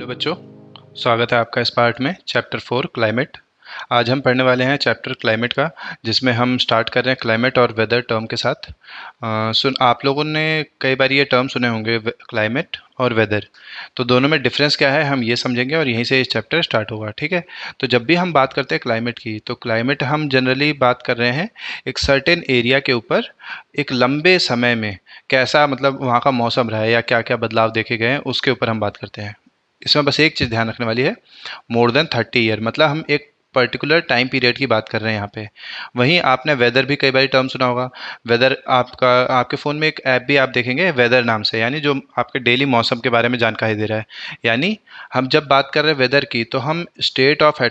Hello बच्चों, स्वागत है आपका इस पार्ट में चैप्टर 4 क्लाइमेट। आज हम पढ़ने वाले हैं चैप्टर क्लाइमेट का, जिसमें हम स्टार्ट कर रहे हैं क्लाइमेट और वेदर टर्म के साथ। सुन आप लोगों ने कई बार ये टर्म सुने होंगे, क्लाइमेट और वेदर। तो दोनों में डिफरेंस क्या है हम ये समझेंगे और यहीं से ये चैप्टर स्टार्ट होगा, ठीक है। तो जब भी हम बात करते हैं क्लाइमेट की, तो क्लाइमेट हम जनरली बात कर रहे हैं एक सर्टेन एरिया के ऊपर एक लंबे समय में कैसा, मतलब वहाँ का मौसम रहा है या क्या क्या बदलाव देखे गए हैं, उसके ऊपर हम बात करते हैं। इसमें बस एक चीज़ ध्यान रखने वाली है, मोर देन 30 ईयर, मतलब हम एक पर्टिकुलर टाइम पीरियड की बात कर रहे हैं यहाँ पे। वहीं आपने वेदर भी कई बार टर्म सुना होगा। वेदर आपका, आपके फ़ोन में एक ऐप भी आप देखेंगे वेदर नाम से, यानी जो आपके डेली मौसम के बारे में जानकारी दे रहा है। यानी हम जब बात कर रहे हैं वेदर की, तो हम स्टेट ऑफ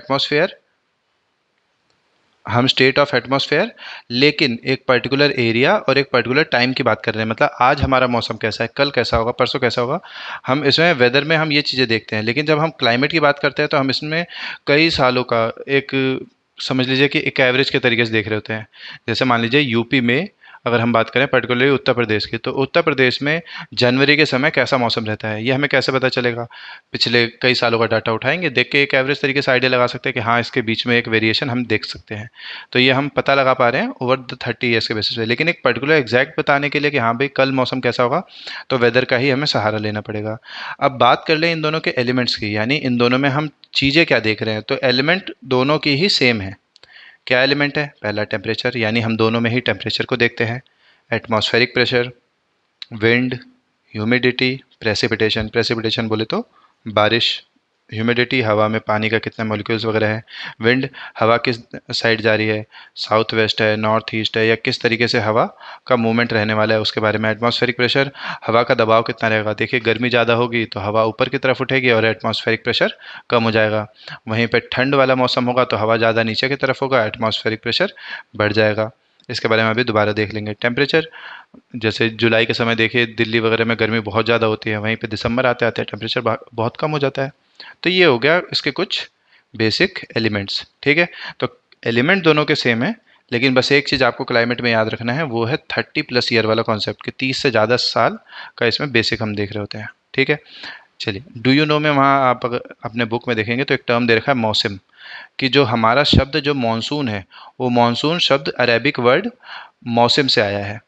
एटमॉस्फेयर, लेकिन एक पर्टिकुलर एरिया और एक पर्टिकुलर टाइम की बात कर रहे हैं। मतलब आज हमारा मौसम कैसा है, कल कैसा होगा, परसों कैसा होगा। हम इसमें वेदर में हम ये चीज़ें देखते हैं, लेकिन जब हम क्लाइमेट की बात करते हैं तो हम इसमें कई सालों का एक, समझ लीजिए कि एक एवरेज के तरीके से देख रहे होते हैं। जैसे मान लीजिए यूपी में अगर हम बात करें पर्टिकुलरली उत्तर प्रदेश की, तो उत्तर प्रदेश में जनवरी के समय कैसा मौसम रहता है, ये हमें कैसे पता चलेगा। पिछले कई सालों का डाटा उठाएंगे, देख के एक एवरेज तरीके से आइडिया लगा सकते हैं कि हाँ, इसके बीच में एक वेरिएशन हम देख सकते हैं। तो ये हम पता लगा पा रहे हैं ओवर द 30 ईयर्स के बेसिस पे। लेकिन एक पर्टिकुलर एग्जैक्ट बताने के लिए कि हाँ भाई कल मौसम कैसा होगा, तो वेदर का ही हमें सहारा लेना पड़ेगा। अब बात कर लें इन दोनों के एलिमेंट्स की, यानी इन दोनों में हम चीज़ें क्या देख रहे हैं। तो एलिमेंट दोनों की ही सेम है। क्या एलिमेंट है? पहला टेम्परेचर, यानी हम दोनों में ही टेम्परेचर को देखते हैं। Atmospheric pressure, wind, humidity, precipitation. Precipitation बोले तो बारिश। ह्यूमिडिटी, हवा में पानी का कितना मॉलिक्यूल्स वगैरह है। विंड, हवा किस साइड जा रही है, साउथ वेस्ट है, नॉर्थ ईस्ट है, या किस तरीके से हवा का मूवमेंट रहने वाला है उसके बारे में। एटमॉस्फेरिक प्रेशर, हवा का दबाव कितना रहेगा। देखिए गर्मी ज़्यादा होगी तो हवा ऊपर की तरफ उठेगी और एटमॉस्फेरिक प्रेशर कम हो जाएगा। वहीं पे ठंड वाला मौसम होगा तो हवा ज़्यादा नीचे की तरफ होगा, एटमॉस्फेरिक प्रेशर बढ़ जाएगा। इसके बारे में अभी दोबारा देख लेंगे। टेम्परेचर, जैसे जुलाई के समय देखिए दिल्ली वगैरह में गर्मी बहुत ज़्यादा होती है, वहीं पे दिसंबर आते आते टेम्परेचर बहुत कम हो जाता है। तो ये हो गया इसके कुछ बेसिक एलिमेंट्स, ठीक है। तो एलिमेंट दोनों के सेम है, लेकिन बस एक चीज़ आपको क्लाइमेट में याद रखना है, वो है 30+ ईयर वाला कॉन्सेप्ट, कि 30 से ज़्यादा साल का इसमें बेसिक हम देख रहे होते हैं, ठीक है। चलिए, डू यू नो में वहाँ आप अगर अपने बुक में देखेंगे तो एक टर्म दे रखा है मौसम, कि जो हमारा शब्द जो मानसून है, वो मानसून शब्द अरेबिक वर्ड मौसम से आया है।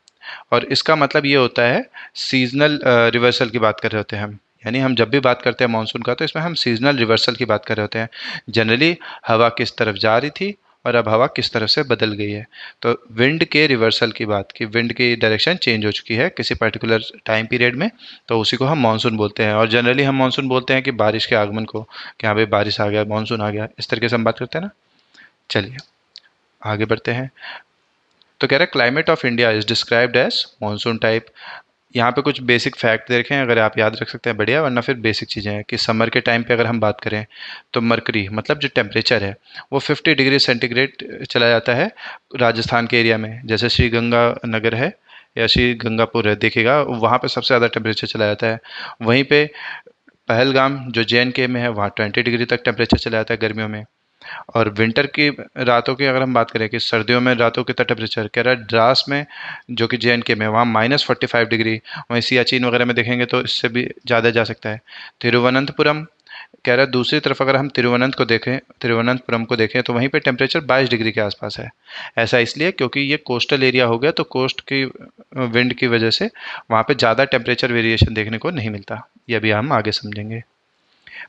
और इसका मतलब ये होता है सीजनल रिवर्सल की बात कर रहे होते हैं हम। यानी हम जब भी बात करते हैं मानसून का, तो इसमें हम सीजनल रिवर्सल की बात कर रहे होते हैं। जनरली हवा किस तरफ जा रही थी और अब हवा किस तरफ से बदल गई है। तो विंड के रिवर्सल की बात, की विंड की डायरेक्शन चेंज हो चुकी है किसी पर्टिकुलर टाइम पीरियड में, तो उसी को हम मानसून बोलते हैं। और जनरली हम मानसून बोलते हैं कि बारिश के आगमन को, कि हाँ भाई बारिश आ गया, मानसून आ गया, इस तरीके से हम बात करते हैं ना। चलिए आगे बढ़ते हैं। तो कह रहा है climate of India is described as monsoon type. यहाँ पे कुछ बेसिक फैक्ट देखें, अगर आप याद रख सकते हैं बढ़िया, वरना फिर बेसिक चीज़ें हैं कि समर के टाइम पे अगर हम बात करें, तो मरकरी मतलब जो टेम्परेचर है वो 50 डिग्री सेंटीग्रेड चला जाता है राजस्थान के एरिया में। जैसे श्री गंगानगर है या श्री गंगापुर है, देखिएगा वहाँ पे सबसे ज़्यादा टेम्परेचर चला जाता है। वहीं पे पहलगाम जो JNK में है, वहाँ 20 डिग्री तक टेम्परेचर चला जाता है गर्मियों में। और विंटर की रातों की अगर हम बात करें कि सर्दियों में रातों कितना टेम्परेचर, कह रहा है द्रास में जो कि JNK में, वहाँ -45 डिग्री। वहीं सियाचिन वगैरह में देखेंगे तो इससे भी ज़्यादा जा सकता है। तिरुवनंतपुरम, कह रहा है दूसरी तरफ अगर हम तिरुवनंतपुरम को देखें तो वहीं पे टेम्परेचर 22 डिग्री के आसपास है। ऐसा इसलिए क्योंकि ये कोस्टल एरिया हो गया, तो कोस्ट की विंड की वजह से वहाँ पे ज़्यादा टेम्परेचर वेरिएशन देखने को नहीं मिलता। ये अभी हम आगे समझेंगे।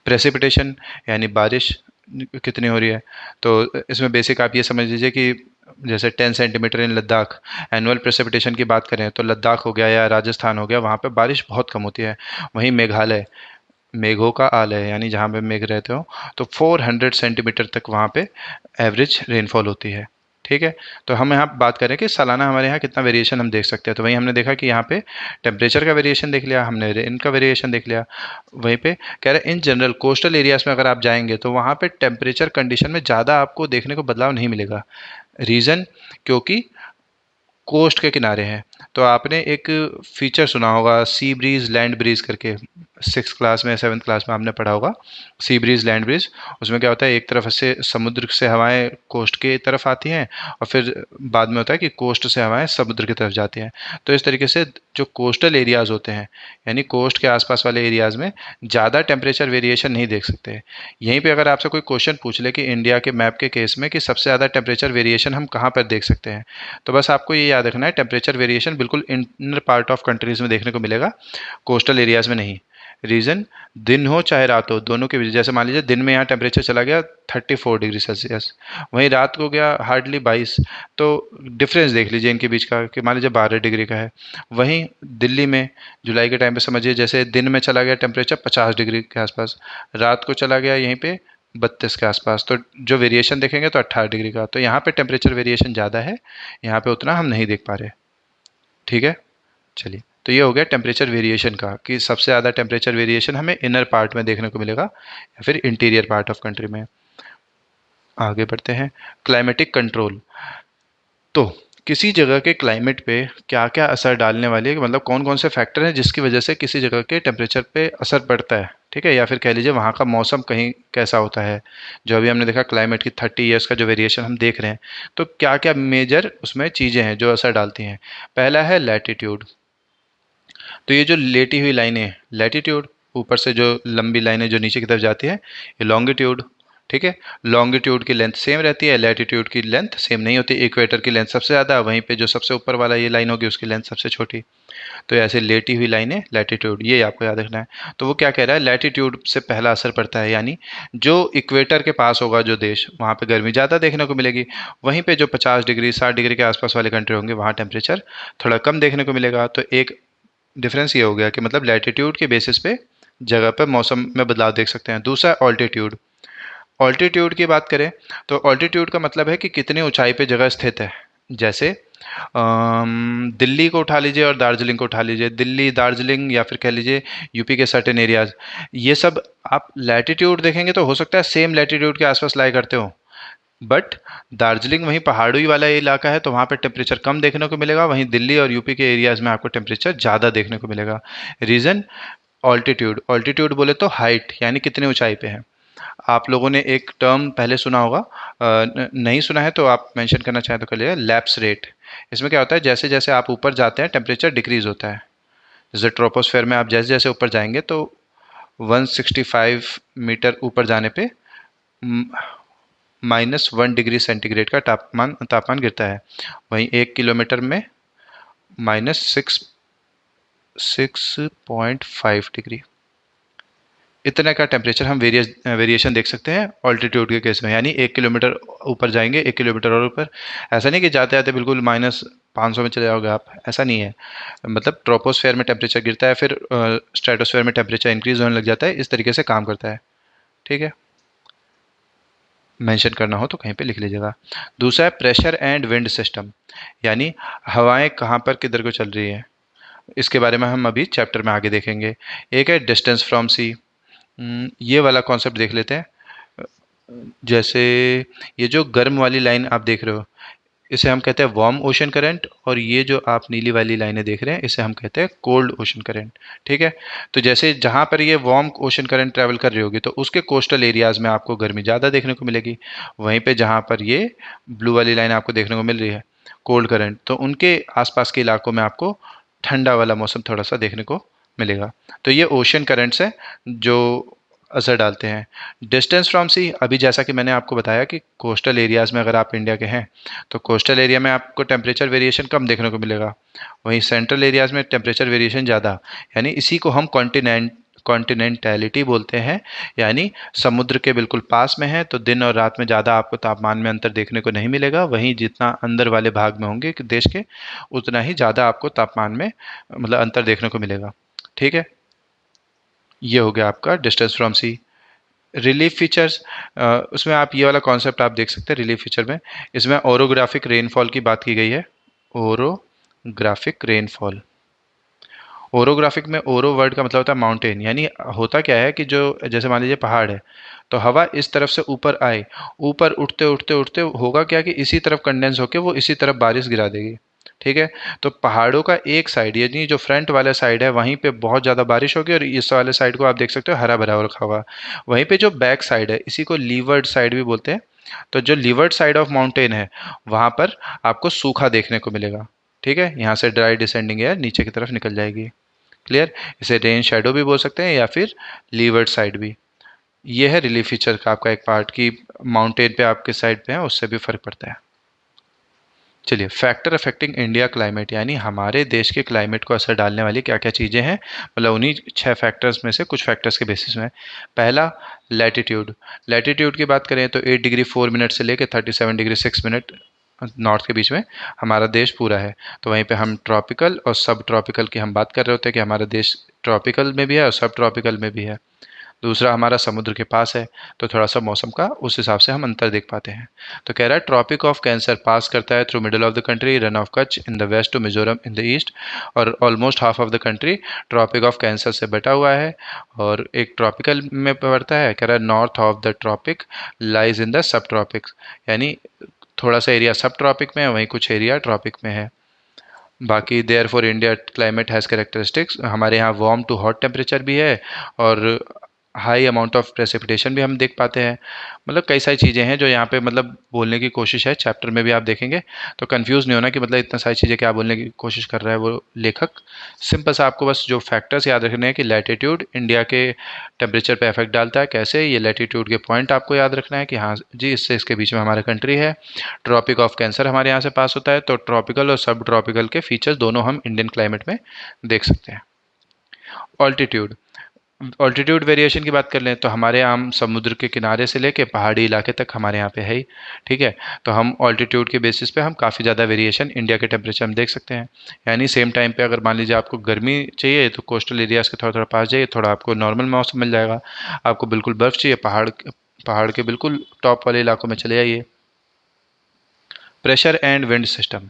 प्रेसिपिटेशन, यानी बारिश कितनी हो रही है। तो इसमें बेसिक आप ये समझ लीजिए कि जैसे 10 सेंटीमीटर इन लद्दाख, एनुअल प्रेसिपिटेशन की बात करें तो लद्दाख हो गया या राजस्थान हो गया, वहाँ पे बारिश बहुत कम होती है। वहीं मेघालय, मेघों का आलय है, यानी जहाँ पे मेघ रहते हो, तो 400 सेंटीमीटर तक वहाँ पे एवरेज रेनफॉल होती है, ठीक है। तो हम यहाँ बात करें कि सालाना हमारे यहाँ कितना वेरिएशन हम देख सकते हैं, तो वहीं हमने देखा कि यहाँ पे टेम्परेचर का वेरिएशन देख लिया हमने, रेन का वेरिएशन देख लिया। वहीं पे कह रहे हैं इन जनरल कोस्टल एरियाज में अगर आप जाएंगे तो वहाँ पे टेम्परेचर कंडीशन में ज़्यादा आपको देखने को बदलाव नहीं मिलेगा। रीज़न, क्योंकि कोस्ट के किनारे हैं। तो आपने एक फीचर सुना होगा सी ब्रीज लैंड ब्रीज करके। सिक्स क्लास में, सेवन्थ क्लास में आपने पढ़ा होगा, सी ब्रीज, लैंड ब्रीज। उसमें क्या होता है, एक तरफ से समुद्र से हवाएं कोस्ट की तरफ आती हैं और फिर बाद में होता है कि कोस्ट से हवाएं समुद्र की तरफ जाती हैं। तो इस तरीके से जो कोस्टल एरियाज़ होते हैं, यानी कोस्ट के आसपास वाले एरियाज़ में ज़्यादा टेम्परेचर वेरिएशन नहीं देख सकते। यहीं पे अगर आपसे कोई क्वेश्चन पूछ ले कि इंडिया के मैप के केस में कि सबसे ज़्यादा टेम्परेचर वेरिएशन हम कहाँ पर देख सकते हैं, तो बस आपको ये याद रखना है, टेम्परेचर वेरिएशन बिल्कुल इनर पार्ट ऑफ कंट्रीज़ में देखने को मिलेगा, कोस्टल एरियाज़ में नहीं। रीज़न, दिन हो चाहे रात हो, दोनों के बीच, जैसे मान लीजिए दिन में यहाँ टेम्परेचर चला गया 34 डिग्री सेल्सियस, वहीं रात को गया हार्डली 22, तो डिफरेंस देख लीजिए इनके बीच का कि मान लीजिए 12 डिग्री का है। वहीं दिल्ली में जुलाई के टाइम पे समझिए जैसे दिन में चला गया टेम्परेचर 50 डिग्री के आसपास, रात को चला गया यहीं पे 32 के आसपास, तो जो वेरिएशन देखेंगे तो 18 डिग्री का। तो यहाँ पे टेम्परेचर वेरिएशन ज़्यादा है, यहाँ पे उतना हम नहीं देख पा रहे। ठीक है, चलिए, तो ये हो गया टेम्परेचर वेरिएशन का, कि सबसे ज़्यादा टेम्परेचर वेरिएशन हमें इनर पार्ट में देखने को मिलेगा या फिर इंटीरियर पार्ट ऑफ कंट्री में। आगे बढ़ते हैं, क्लाइमेटिक कंट्रोल। तो किसी जगह के क्लाइमेट पे क्या क्या असर डालने वाले, मतलब कौन कौन से फैक्टर हैं जिसकी वजह से किसी जगह के टेम्परेचर पे असर पड़ता है, ठीक है, या फिर कह लीजिए वहाँ का मौसम कहीं कैसा होता है। जो अभी हमने देखा क्लाइमेट की 30 ईयर्स का जो वेरिएशन हम देख रहे हैं, तो क्या क्या मेजर उसमें चीज़ें हैं जो असर डालती हैं। पहला है लैटिट्यूड। तो ये जो लेटी हुई लाइनें हैं, लैटिट्यूड, ऊपर से जो लंबी लाइनें जो नीचे की तरफ जाती है, ये लॉन्गिट्यूड। ठीक है, लॉन्गिट्यूड की लेंथ सेम रहती है, लैटिट्यूड की लेंथ सेम नहीं होती। इक्वेटर की लेंथ सबसे ज़्यादा, वहीं पे जो सबसे ऊपर वाला ये लाइन होगी उसकी लेंथ सबसे छोटी। तो ऐसे लेटी हुई लाइनें लैटिट्यूड, ये आपको याद रखना है। तो वो क्या कह रहा है, लैटिट्यूड से पहला असर पड़ता है, यानी जो इक्वेटर के पास होगा जो देश, वहाँ पे गर्मी ज़्यादा देखने को मिलेगी। वहीं पे जो 50 डिग्री 60 डिग्री के आसपास वाले कंट्री होंगे वहाँ टेम्परेचर थोड़ा कम देखने को मिलेगा। तो एक डिफरेंस ये हो गया कि मतलब लैटिट्यूड के बेसिस पे जगह पर मौसम में बदलाव देख सकते हैं। दूसरा ऑल्टीट्यूड। ऑल्टीट्यूड की बात करें तो ऑल्टीट्यूड का मतलब है कि कितनी ऊंचाई पे जगह स्थित है। जैसे दिल्ली को उठा लीजिए और दार्जिलिंग को उठा लीजिए, दिल्ली, दार्जिलिंग, या फिर कह लीजिए यूपी के सर्टेन एरियाज, ये सब आप लैटिट्यूड देखेंगे तो हो सकता है सेम लैटिट्यूड के आसपास लाई करते हो, बट दार्जिलिंग वहीं पहाड़ी वाला इलाका है तो वहाँ पे टेम्परेचर कम देखने को मिलेगा, वहीं दिल्ली और यूपी के एरियाज़ में आपको टेम्परेचर ज़्यादा देखने को मिलेगा। Reason, altitude. ऑल्टीट्यूड बोले तो हाइट, यानी कितनी ऊंचाई पे है। आप लोगों ने एक टर्म पहले सुना होगा, नहीं सुना है तो आप मेंशन करना चाहें तो कर लिएगा, लैप्स रेट। इसमें क्या होता है, जैसे जैसे आप ऊपर जाते हैं टेम्परेचर डिक्रीज होता है। जैसे ट्रोपोस्फेयर में आप जैसे जैसे ऊपर जाएंगे तो 165 मीटर ऊपर जाने पे -1 डिग्री सेंटीग्रेड का तापमान तापमान गिरता है। वहीं 1 किलोमीटर में -6.5 डिग्री, इतना का टेम्परेचर हम वेरिएशन देख सकते हैं ऑल्टीट्यूड के केस में। यानी 1 किलोमीटर ऊपर जाएंगे, 1 किलोमीटर और ऊपर, ऐसा नहीं कि जाते जाते बिल्कुल -500 में चले जाओगे आप, ऐसा नहीं है। मतलब ट्रोपोस्फेयर में टेम्परेचर गिरता है, फिर स्ट्रेटोस्फेयर में टेम्परेचर इंक्रीज होने लग जाता है, इस तरीके से काम करता है। ठीक है, मेंशन करना हो तो कहीं पे लिख लीजिएगा। दूसरा है प्रेशर एंड विंड सिस्टम, यानी हवाएं कहाँ पर किधर को चल रही है, इसके बारे में हम अभी चैप्टर में आगे देखेंगे। एक है डिस्टेंस फ्रॉम सी, ये वाला कॉन्सेप्ट देख लेते हैं। जैसे ये जो गर्म वाली लाइन आप देख रहे हो, इसे हम कहते हैं वार्म ओशन करंट, और ये जो आप नीली वाली लाइनें देख रहे हैं इसे हम कहते हैं कोल्ड ओशन करंट। ठीक है, तो जैसे जहाँ पर ये वार्म ओशन करंट ट्रैवल कर रही होगी तो उसके कोस्टल एरियाज़ में आपको गर्मी ज़्यादा देखने को मिलेगी। वहीं पे जहाँ पर ये ब्लू वाली लाइन आपको देखने को मिल रही है कोल्ड करंट, तो उनके आसपास के इलाकों में आपको ठंडा वाला मौसम थोड़ा सा देखने को मिलेगा। तो ये ओशन करंट्स हैं जो असर डालते हैं। डिस्टेंस फ्रॉम सी, अभी जैसा कि मैंने आपको बताया कि कोस्टल एरियाज़ में अगर आप इंडिया के हैं तो कोस्टल एरिया में आपको टेम्परेचर वेरिएशन कम देखने को मिलेगा, वहीं सेंट्रल एरियाज़ में टेम्परेचर वेरिएशन ज़्यादा। यानी इसी को हम कॉन्टिनेंटैलिटी बोलते हैं, यानी समुद्र के बिल्कुल पास में है तो दिन और रात में ज़्यादा आपको तापमान में अंतर देखने को नहीं मिलेगा, वहीं जितना अंदर वाले भाग में होंगे देश के उतना ही ज़्यादा आपको तापमान में मतलब अंतर देखने को मिलेगा। ठीक है, ये हो गया आपका distance from sea. Relief features, उसमें आप ये वाला कॉन्सेप्ट आप देख सकते हैं रिलीफ फीचर में। इसमें ओरोग्राफिक रेनफॉल की बात की गई है, ओरोग्राफिक रेनफॉल। ओरोग्राफिक में ओरो वर्ड का मतलब होता है माउंटेन, यानी होता क्या है कि जो जैसे मान लीजिए पहाड़ है तो हवा इस तरफ से ऊपर आए, ऊपर उठते उठते उठते होगा क्या कि इसी तरफ कंडेंस होके वो इसी तरफ बारिश गिरा देगी। ठीक है। तो पहाड़ों का एक साइड, यानी जो फ्रंट वाला साइड है, वहीं पे बहुत ज़्यादा बारिश होगी और इस वाले साइड को आप देख सकते हो हरा भरा हो रखा हुआ। वहीं पे जो बैक साइड है, इसी को लीवर्ड साइड भी बोलते हैं। तो जो लीवर्ड साइड ऑफ माउंटेन है, वहाँ पर आपको सूखा देखने को मिलेगा। ठीक है, यहाँ से ड्राई डिसेंडिंग एयर नीचे की तरफ निकल जाएगी। क्लियर। इसे रेन शेडो भी बोल सकते हैं या फिर लीवर्ड साइड भी। ये है रिलीफ फीचर का आपका एक पार्ट की माउंटेन पे आपके साइड पे है, उससे भी फर्क पड़ता है। चलिए, फैक्टर अफेक्टिंग इंडिया क्लाइमेट, यानी हमारे देश के क्लाइमेट को असर डालने वाली क्या क्या चीज़ें हैं, मतलब उन्हीं 6 फैक्टर्स में से कुछ फैक्टर्स के बेसिस में। पहला, लैटिट्यूड। लैटिट्यूड की बात करें तो 8 डिग्री 4 मिनट से लेकर 37 डिग्री 6 मिनट नॉर्थ के बीच में हमारा देश पूरा है। तो वहीं पे हम ट्रॉपिकल और सब ट्रॉपिकल की हम बात कर रहे होते हैं कि हमारा देश ट्रॉपिकल में भी है और सब ट्रॉपिकल में भी है। दूसरा, हमारा समुद्र के पास है, तो थोड़ा सा मौसम का उस हिसाब से हम अंतर देख पाते हैं। तो कह रहा है ट्रॉपिक ऑफ कैंसर पास करता है through middle of the country, Rann of Kutch in the west to Mizoram in the east, और almost half of the country Tropic of Cancer से बटा हुआ है। और एक ट्रॉपिकल में पड़ता है, कह रहा है north of the tropic lies in the subtropics, यानी थोड़ा सा एरिया सब ट्रॉपिक में है, वहीं कुछ एरिया ट्रॉपिक में है। बाकी therefore India climate has characteristics, हमारे यहाँ वार्म टू हॉट टेम्परेचर भी है और हाई अमाउंट ऑफ प्रेसिपिटेशन भी हम देख पाते हैं। मतलब कई सारी चीज़ें हैं जो यहाँ पे मतलब बोलने की कोशिश है, चैप्टर में भी आप देखेंगे। तो कंफ्यूज नहीं होना कि मतलब इतना सारी चीज़ें क्या बोलने की कोशिश कर रहा है वो लेखक। सिंपल सा आपको बस जो फैक्टर्स याद रखने हैं कि लैटिट्यूड इंडिया के टेम्परेचर पे इफेक्ट डालता है कैसे, ये लैटिट्यूड के पॉइंट आपको याद रखना है कि हाँ जी, इससे इसके बीच में हमारा कंट्री है। ट्रॉपिक ऑफ कैंसर हमारे यहाँ से पास होता है, तो ट्रॉपिकल और सब ट्रॉपिकल के फीचर्स दोनों हम इंडियन क्लाइमेट में देख सकते हैं। ऑल्टीट्यूड, ऑल्टीट्यूड वेरिएशन की बात कर लें तो हमारे यहाँ हम समुद्र के किनारे से लेके पहाड़ी इलाके तक हमारे यहाँ पे है ही। ठीक है, तो हम ऑल्टीट्यूड के बेसिस पे हम काफ़ी ज़्यादा वेरिएशन इंडिया के टेम्परेचर में देख सकते हैं। यानी सेम टाइम पे अगर मान लीजिए आपको गर्मी चाहिए तो कोस्टल एरियाज़ के थोड़ा थोड़ा पास जाइए, थोड़ा आपको नॉर्मल मौसम मिल जाएगा। आपको बिल्कुल बर्फ़ चाहिए, पहाड़ पहाड़ के बिल्कुल टॉप वाले इलाकों में चले जाइए। प्रेशर एंड विंड सिस्टम,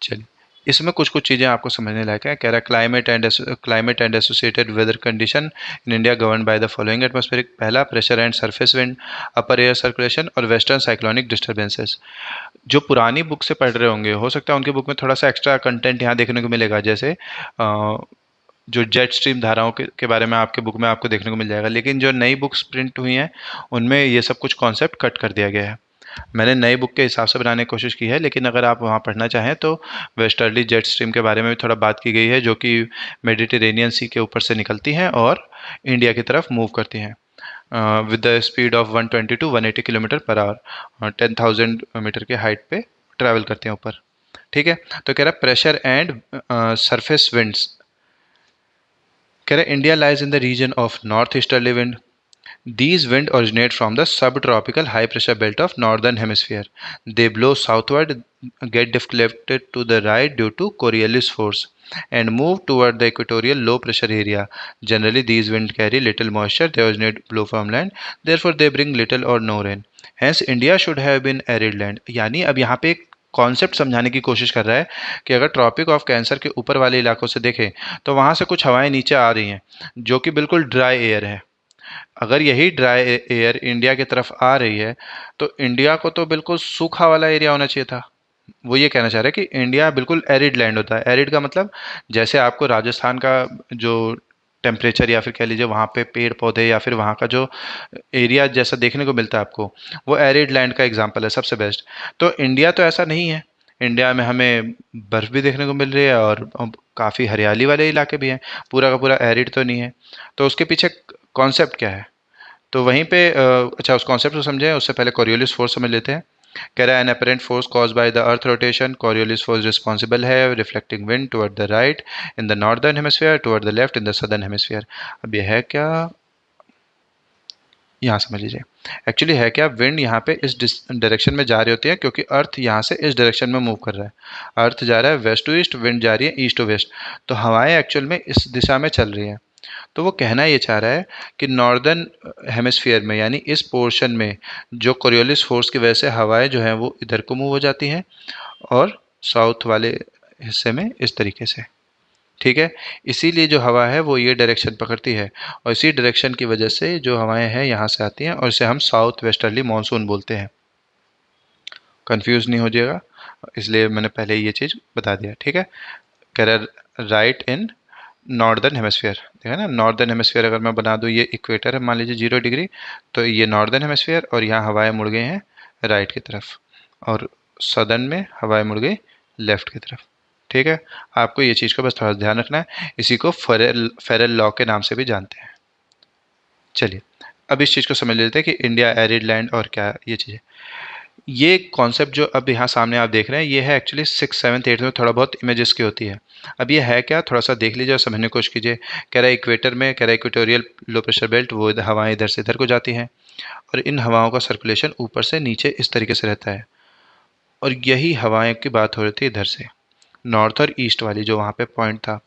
चलिए इसमें कुछ कुछ चीज़ें आपको समझने लायक है। कह रहा है climate and associated weather condition in India govern by the following atmospheric. पहला, pressure and surface wind, upper air circulation और वेस्टर्न साइक्लोनिक डिस्टर्बेंसेस। जो पुरानी बुक से पढ़ रहे होंगे, हो सकता है उनकी बुक में थोड़ा सा एक्स्ट्रा कंटेंट यहाँ देखने को मिलेगा, जैसे जो जेट स्ट्रीम धाराओं के बारे में आपके बुक में आपको देखने को मिल जाएगा। लेकिन जो नई बुक्स प्रिंट हुई हैं उनमें ये सब कुछ कॉन्सेप्ट कट कर दिया गया है। मैंने नई बुक के हिसाब से बनाने की कोशिश की है, लेकिन अगर आप वहाँ पढ़ना चाहें तो वेस्टर्ली जेट स्ट्रीम के बारे में भी थोड़ा बात की गई है, जो कि मेडिटेरेनियन सी के ऊपर से निकलती हैं और इंडिया की तरफ मूव करती हैं with the speed of 120 to 180 kilometre per hour, 10,000 metre के हाइट पे ट्रैवल करते हैं ऊपर। ठीक है, तो कह रहा है प्रेशर एंड सरफेस विंड्स। कह रहा है India lies in the region of north easterly wind. These winds originate from the subtropical high pressure belt of northern hemisphere. They blow southward, get deflected to the right due to Coriolis force, and move toward the equatorial low pressure area. Generally, these winds carry little moisture. They originate below from land. Therefore, they bring little or no rain. Hence, India should have been arid land. यानी अब यहाँ पे concept समझाने की कोशिश कर रहा है कि अगर ट्रॉपिक ऑफ कैंसर के ऊपर वाले इलाकों से देखें तो वहाँ से कुछ हवाएं नीचे आ रही हैं जो कि बिल्कुल ड्राई एयर है। अगर यही ड्राई एयर इंडिया की तरफ आ रही है तो इंडिया को तो बिल्कुल सूखा वाला एरिया होना चाहिए था। वो ये कहना चाह रहे हैं कि इंडिया बिल्कुल एरिड लैंड होता है। एरिड का मतलब जैसे आपको राजस्थान का जो टेम्परेचर या फिर कह लीजिए वहाँ पे पेड़ पौधे या फिर वहाँ का जो एरिया जैसा देखने को मिलता है आपको, वो एरिड लैंड का एग्जाम्पल है सबसे बेस्ट। तो इंडिया तो ऐसा नहीं है। इंडिया में हमें बर्फ़ भी देखने को मिल रही है और काफ़ी हरियाली वाले इलाके भी हैं। पूरा का पूरा एरिड तो नहीं है। तो उसके पीछे कॉन्सेप्ट क्या है, तो वहीं पे अच्छा उस कॉन्सेप्ट को समझें उससे पहले कोरियोलिस फोर्स समझ लेते हैं। कह रहा है an apparent force cause by the earth rotation, Coriolis force responsible है reflecting wind toward the right in the northern hemisphere, toward the left in the southern hemisphere. अब यह है क्या, यहाँ समझ लीजिए। एक्चुअली है क्या, विंड यहाँ पे इस डायरेक्शन में जा रही होती है क्योंकि अर्थ यहाँ से इस डायरेक्शन में मूव कर रहा है। अर्थ जा रहा है वेस्ट टू ईस्ट, विंड जा रही है ईस्ट टू वेस्ट, तो हवाएं एक्चुअल में इस दिशा में चल रही हैं। तो वो कहना ये चाह रहा है कि नॉर्दर्न हेमिस्फीयर में यानी इस पोर्शन में जो कोरियोलिस फोर्स की वजह से हवाएं जो हैं वो इधर को मूव हो जाती हैं और साउथ वाले हिस्से में इस तरीके से। ठीक है, इसीलिए जो हवा है वो ये डायरेक्शन पकड़ती है और इसी डायरेक्शन की वजह से जो हवाएं हैं यहाँ से आती हैं और इसे हम साउथ वेस्टर्ली मानसून बोलते हैं। कंफ्यूज नहीं हो जाएगा। इसलिए मैंने पहले ये चीज़ बता दिया, ठीक है। कह रहा राइट इन नॉर्दर्न हेमिस्फीयर, देखा ना, नॉर्दर्न हेमिस्फीयर अगर मैं बना दूँ, ये इक्वेटर है मान लीजिए 0 डिग्री, तो ये नॉर्दर्न हेमिस्फीयर और यहाँ हवाएं मुड़ गई हैं राइट की तरफ, और सदर्न में हवाएं मुड़ गई लेफ्ट की तरफ, ठीक है। आपको ये चीज़ का बस थोड़ा ध्यान रखना है। इसी को फेरल फेरल लॉ के नाम से भी जानते हैं। चलिए, अब इस चीज़ को समझ लेते हैं कि इंडिया एरिड लैंड और क्या ये चीज़ है। ये कॉन्सेप्ट जो अब यहाँ सामने आप देख रहे हैं, ये है एक्चुअली 6, 7, 8 में थोड़ा बहुत इमेजेस की होती है। अब ये है क्या, थोड़ा सा देख लीजिए और समझने की कोशिश कीजिए। कह रहा है इक्वेटर में, कह रहा है इक्वेटोरियल लो प्रेशर बेल्ट, वो हवाएं इधर से इधर को जाती हैं, और इन हवाओं का सर्कुलेशन ऊपर से नीचे इस तरीके से रहता है। और यही हवाएं की बात हो रही थी इधर से, नॉर्थ और ईस्ट वाली जो वहाँ पे पॉइंट था।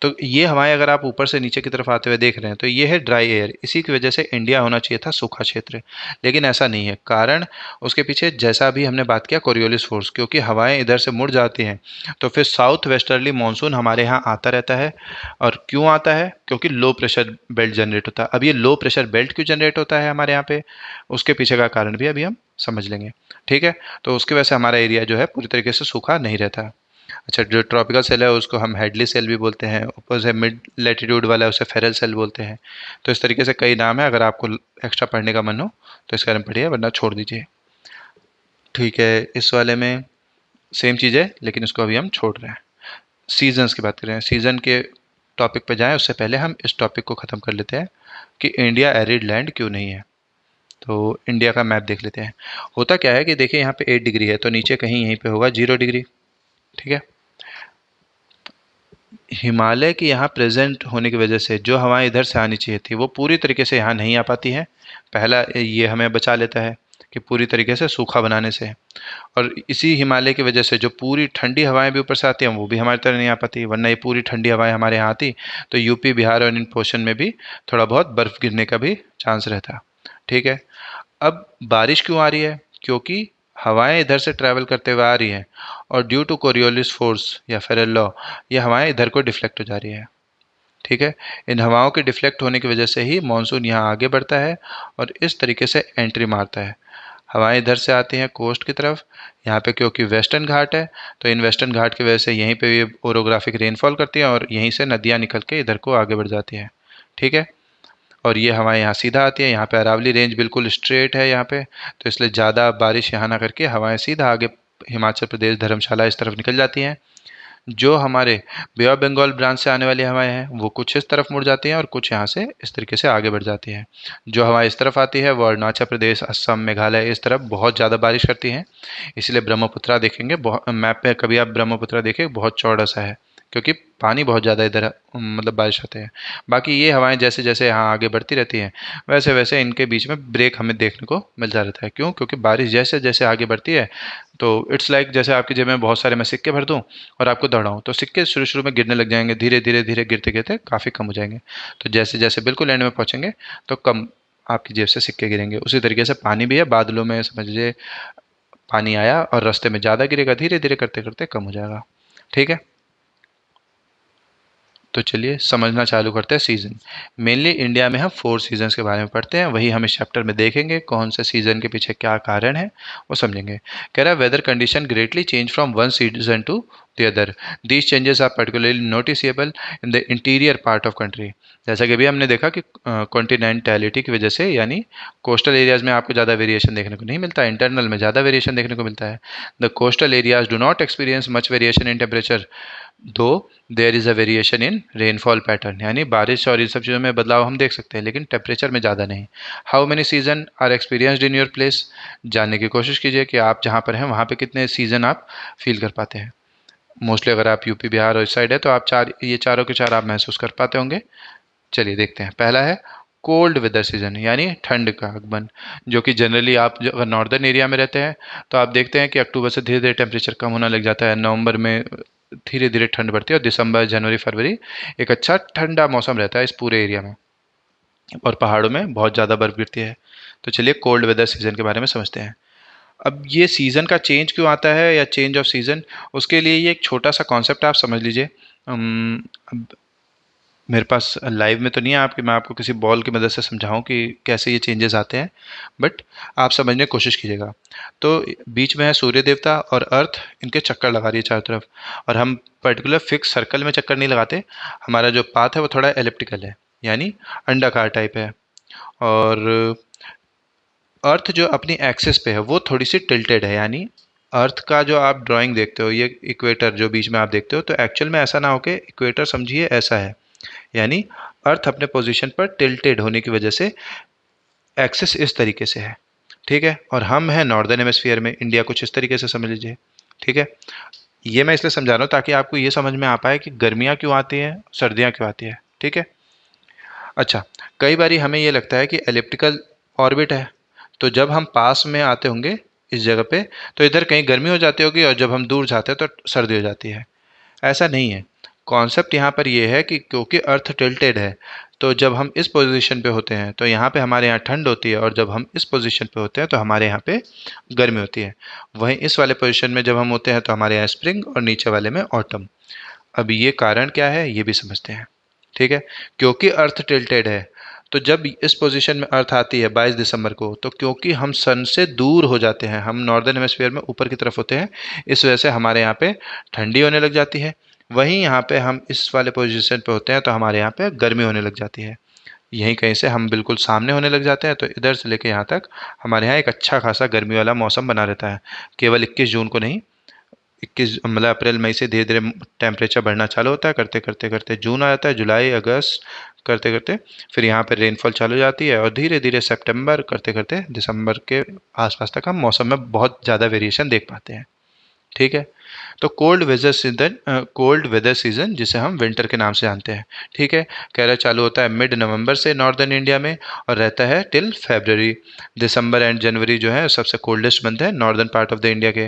तो ये हवाएं अगर आप ऊपर से नीचे की तरफ आते हुए देख रहे हैं, तो ये है ड्राई एयर। इसी की वजह से इंडिया होना चाहिए था सूखा क्षेत्र, लेकिन ऐसा नहीं है। कारण उसके पीछे जैसा अभी हमने बात किया, कोरियोलिस फोर्स, क्योंकि हवाएं इधर से मुड़ जाती हैं, तो फिर साउथ वेस्टर्ली मानसून हमारे यहाँ आता रहता है। और क्यों आता है, क्योंकि लो प्रेशर बेल्ट जनरेट होता है। अब ये लो प्रेशर बेल्ट क्यों जनरेट होता है हमारे यहाँ पे, उसके पीछे का कारण भी अभी हम समझ लेंगे, ठीक है। तो उसकी वजह से हमारा एरिया जो है पूरी तरीके से सूखा नहीं रहता। अच्छा, जो ट्रॉपिकल सेल है उसको हम हेडली सेल भी बोलते हैं, ऊपर से मिड लेटीट्यूड वाला है उसे फेरल सेल बोलते हैं। तो इस तरीके से कई नाम है, अगर आपको एक्स्ट्रा पढ़ने का मन हो तो इसके बारे में पढ़िए, वरना छोड़ दीजिए, ठीक है। इस वाले में सेम चीज़ है, लेकिन इसको अभी हम छोड़ रहे हैं। सीजन्स की बात करें, सीज़न के टॉपिक पे जाएं उससे पहले हम इस टॉपिक को ख़त्म कर लेते हैं कि इंडिया एरिड लैंड क्यों नहीं है। तो इंडिया का मैप देख लेते हैं। होता क्या है कि देखिए यहाँ पे 8 डिग्री है, तो नीचे कहीं यहीं पे होगा 0 डिग्री, ठीक है। हिमालय की यहाँ प्रेजेंट होने की वजह से जो हवाएं इधर से आनी चाहिए थी वो पूरी तरीके से यहाँ नहीं आ पाती हैं। पहला ये हमें बचा लेता है कि पूरी तरीके से सूखा बनाने से। और इसी हिमालय की वजह से जो पूरी ठंडी हवाएं भी ऊपर से आती हैं वो भी हमारी तरह नहीं आ पाती, वरना ये पूरी ठंडी हवाएं हमारे यहाँ आती तो यूपी बिहार और इन पोर्शन में भी थोड़ा बहुत बर्फ़ गिरने का भी चांस रहता, ठीक है। अब बारिश क्यों आ रही है, क्योंकि हवाएं इधर से ट्रैवल करते हुए आ रही हैं, और ड्यू टू कोरियोलिस फोर्स या फेरल लॉ ये हवाएं इधर को डिफ्लेक्ट हो जा रही है, ठीक है। इन हवाओं के डिफ्लेक्ट होने की वजह से ही मानसून यहाँ आगे बढ़ता है और इस तरीके से एंट्री मारता है। हवाएं इधर से आती हैं कोस्ट की तरफ, यहाँ पे क्योंकि वेस्टर्न घाट है, तो इन वेस्टर्न घाट की वजह से यहीं पे ये ओरोग्राफिक रेनफॉल करती हैं और यहीं से नदियाँ निकल के इधर को आगे बढ़ जाती हैं, ठीक है। और ये हवाएं यहाँ सीधा आती हैं, यहाँ पे अरावली रेंज बिल्कुल स्ट्रेट है यहाँ पे, तो इसलिए ज़्यादा बारिश यहाँ ना करके हवाएं सीधा आगे हिमाचल प्रदेश धर्मशाला इस तरफ निकल जाती हैं। जो हमारे बे ऑफ बंगाल ब्रांच से आने वाली हवाएं हैं वो कुछ इस तरफ मुड़ जाती हैं और कुछ यहाँ से इस तरीके से आगे बढ़ जाती हैं। जो हवाएं इस तरफ आती है वो अरुणाचल प्रदेश, असम, मेघालय इस तरफ बहुत ज़्यादा बारिश करती हैं। इसलिए ब्रह्मपुत्रा देखेंगे, मैप पे कभी आप ब्रह्मपुत्रा देखें बहुत चौड़ा सा है, क्योंकि पानी बहुत ज़्यादा इधर मतलब बारिश होते हैं। बाकी ये हवाएं जैसे जैसे यहाँ आगे बढ़ती रहती हैं वैसे वैसे इनके बीच में ब्रेक हमें देखने को मिलता रहता है। क्यों, क्योंकि बारिश जैसे जैसे आगे बढ़ती है तो इट्स लाइक जैसे आपकी जेब में बहुत सारे मैं सिक्के भर दूं और आपको दौड़ाऊं, तो सिक्के शुरू शुरू में गिरने लग जाएंगे, धीरे धीरे धीरे गिरते गिरते काफ़ी कम हो जाएंगे। तो जैसे जैसे बिल्कुल एंड में पहुंचेंगे तो कम आपकी जेब से सिक्के गिरेंगे। उसी तरीके से पानी भी है, बादलों में समझ लीजिए पानी आया और रास्ते में ज़्यादा गिरेगा, धीरे धीरे करते करते कम हो जाएगा, ठीक है। तो चलिए समझना चालू करते हैं सीज़न। मेनली इंडिया में हम 4 सीजन्स के बारे में पढ़ते हैं, वही हम इस चैप्टर में देखेंगे, कौन से सीज़न के पीछे क्या कारण है वो समझेंगे। कह रहा है weather condition greatly change from one season to the other, these changes are particularly noticeable in the interior part of country. जैसा कि अभी हमने देखा कि कॉन्टिनेंटैलिटी की वजह से, यानी कोस्टल एरियाज में आपको ज़्यादा वेरिएशन देखने को नहीं मिलता, इंटरनल में ज़्यादा वेरिएशन देखने को मिलता है। The coastal areas do not experience much variation in temperature though there is a variation in rainfall pattern, यानी बारिश और इन सब चीज़ों में बदलाव हम देख सकते हैं लेकिन टेम्परेचर में ज़्यादा नहीं। How many season are experienced in your place, जानने की कोशिश कीजिए कि आप जहाँ पर हैं वहाँ पे कितने सीज़न आप फील कर पाते हैं। मोस्टली अगर आप यूपी बिहार और इस साइड है तो आप ये चारों के चार आप महसूस कर पाते होंगे। चलिए देखते हैं। पहला है कोल्ड वेदर सीजन, यानी ठंड का आगमन, जो कि जनरली आप जो अगर नॉर्दर्न एरिया में रहते हैं तो आप देखते हैं कि अक्टूबर से धीरे धीरे टेम्परेचर कम होना लग जाता है, नवंबर में धीरे धीरे ठंड बढ़ती है और दिसंबर, जनवरी, फरवरी एक अच्छा ठंडा मौसम रहता है इस पूरे एरिया में, और पहाड़ों में बहुत ज़्यादा बर्फ गिरती है। तो चलिए कोल्ड वेदर सीजन के बारे में समझते हैं। अब ये सीज़न का चेंज क्यों आता है या चेंज ऑफ सीज़न, उसके लिए ये एक छोटा सा कॉन्सेप्ट आप समझ लीजिए। अब मेरे पास लाइव में तो नहीं है आपके, मैं आपको किसी बॉल की मदद से समझाऊं कि कैसे ये चेंजेस आते हैं, बट आप समझने की कोशिश कीजिएगा। तो बीच में है सूर्य देवता और अर्थ, इनके चक्कर लगा रही है चारों तरफ, और हम पर्टिकुलर फिक्स सर्कल में चक्कर नहीं लगाते। हमारा जो पाथ है वो थोड़ा एलिप्टिकल है, यानी अंडाकार टाइप है। और अर्थ जो अपनी एक्सिस पे है वो थोड़ी सी टिल्टेड है, यानी अर्थ का जो आप ड्राइंग देखते हो, ये इक्वेटर जो बीच में आप देखते हो, तो एक्चुअल में ऐसा ना हो के इक्वेटर समझिए ऐसा है, यानी अर्थ अपने पोजीशन पर टिल्टेड होने की वजह से एक्सिस इस तरीके से है। ठीक है, और हम हैं नॉर्दर्न हेमिस्फीयर में, इंडिया कुछ इस तरीके से समझ लीजिए। ठीक है, ये मैं इसलिए समझा रहा हूँ ताकि आपको ये समझ में आ पाए कि गर्मियाँ क्यों आती हैं, सर्दियाँ क्यों आती है। ठीक है। अच्छा, कई बारी हमें ये लगता है कि एलिप्टिकल ऑर्बिट है, तो जब हम पास में आते होंगे इस जगह पे, तो इधर कहीं गर्मी हो जाती होगी, और जब हम दूर जाते हैं तो सर्दी हो जाती है। ऐसा नहीं है। कॉन्सेप्ट यहाँ पर ये है कि क्योंकि अर्थ टिल्टेड है, तो जब हम इस पोजीशन पे होते हैं तो यहाँ पे हमारे यहाँ ठंड होती है, और जब हम इस पोजीशन पे होते हैं तो हमारे यहाँ पे गर्मी होती है। वहीं इस वाले पोजीशन में जब हम होते हैं तो हमारे यहाँ स्प्रिंग, और नीचे वाले में ऑटम। अब ये कारण क्या है ये भी समझते हैं। ठीक है, क्योंकि अर्थ टिल्टेड है, तो जब इस पोजीशन में अर्थ आती है 22 दिसंबर को, तो क्योंकि हम सन से दूर हो जाते हैं, हम नॉर्दर्न हेमिस्फीयर में ऊपर की तरफ होते हैं, इस वजह से हमारे यहाँ पे ठंडी होने लग जाती है। वहीं यहाँ पे हम इस वाले पोजीशन पे होते हैं तो हमारे यहाँ पे गर्मी होने लग जाती है। यहीं कहीं से हम बिल्कुल सामने होने लग जाते हैं, तो इधर से लेके यहाँ तक हमारे यहाँ एक अच्छा खासा गर्मी वाला मौसम बना रहता है। केवल 21 जून को नहीं, 21 मतलब अप्रैल मई से धीरे धीरे टेम्परेचर बढ़ना चालू होता है, करते करते करते जून आ जाता है, जुलाई अगस्त करते करते फिर यहाँ पे रेनफॉल चालू हो जाती है, और धीरे धीरे सितंबर करते करते दिसंबर के आसपास तक हम मौसम में बहुत ज़्यादा वेरिएशन देख पाते हैं। ठीक है, तो कोल्ड वेदर सीजन जिसे हम विंटर के नाम से जानते हैं। ठीक है, कह रहा चालू होता है मिड नवंबर से नॉर्दर्न इंडिया में, और रहता है till February. December and January जो है सबसे कोल्डेस्ट मंथ है northern part of the India के।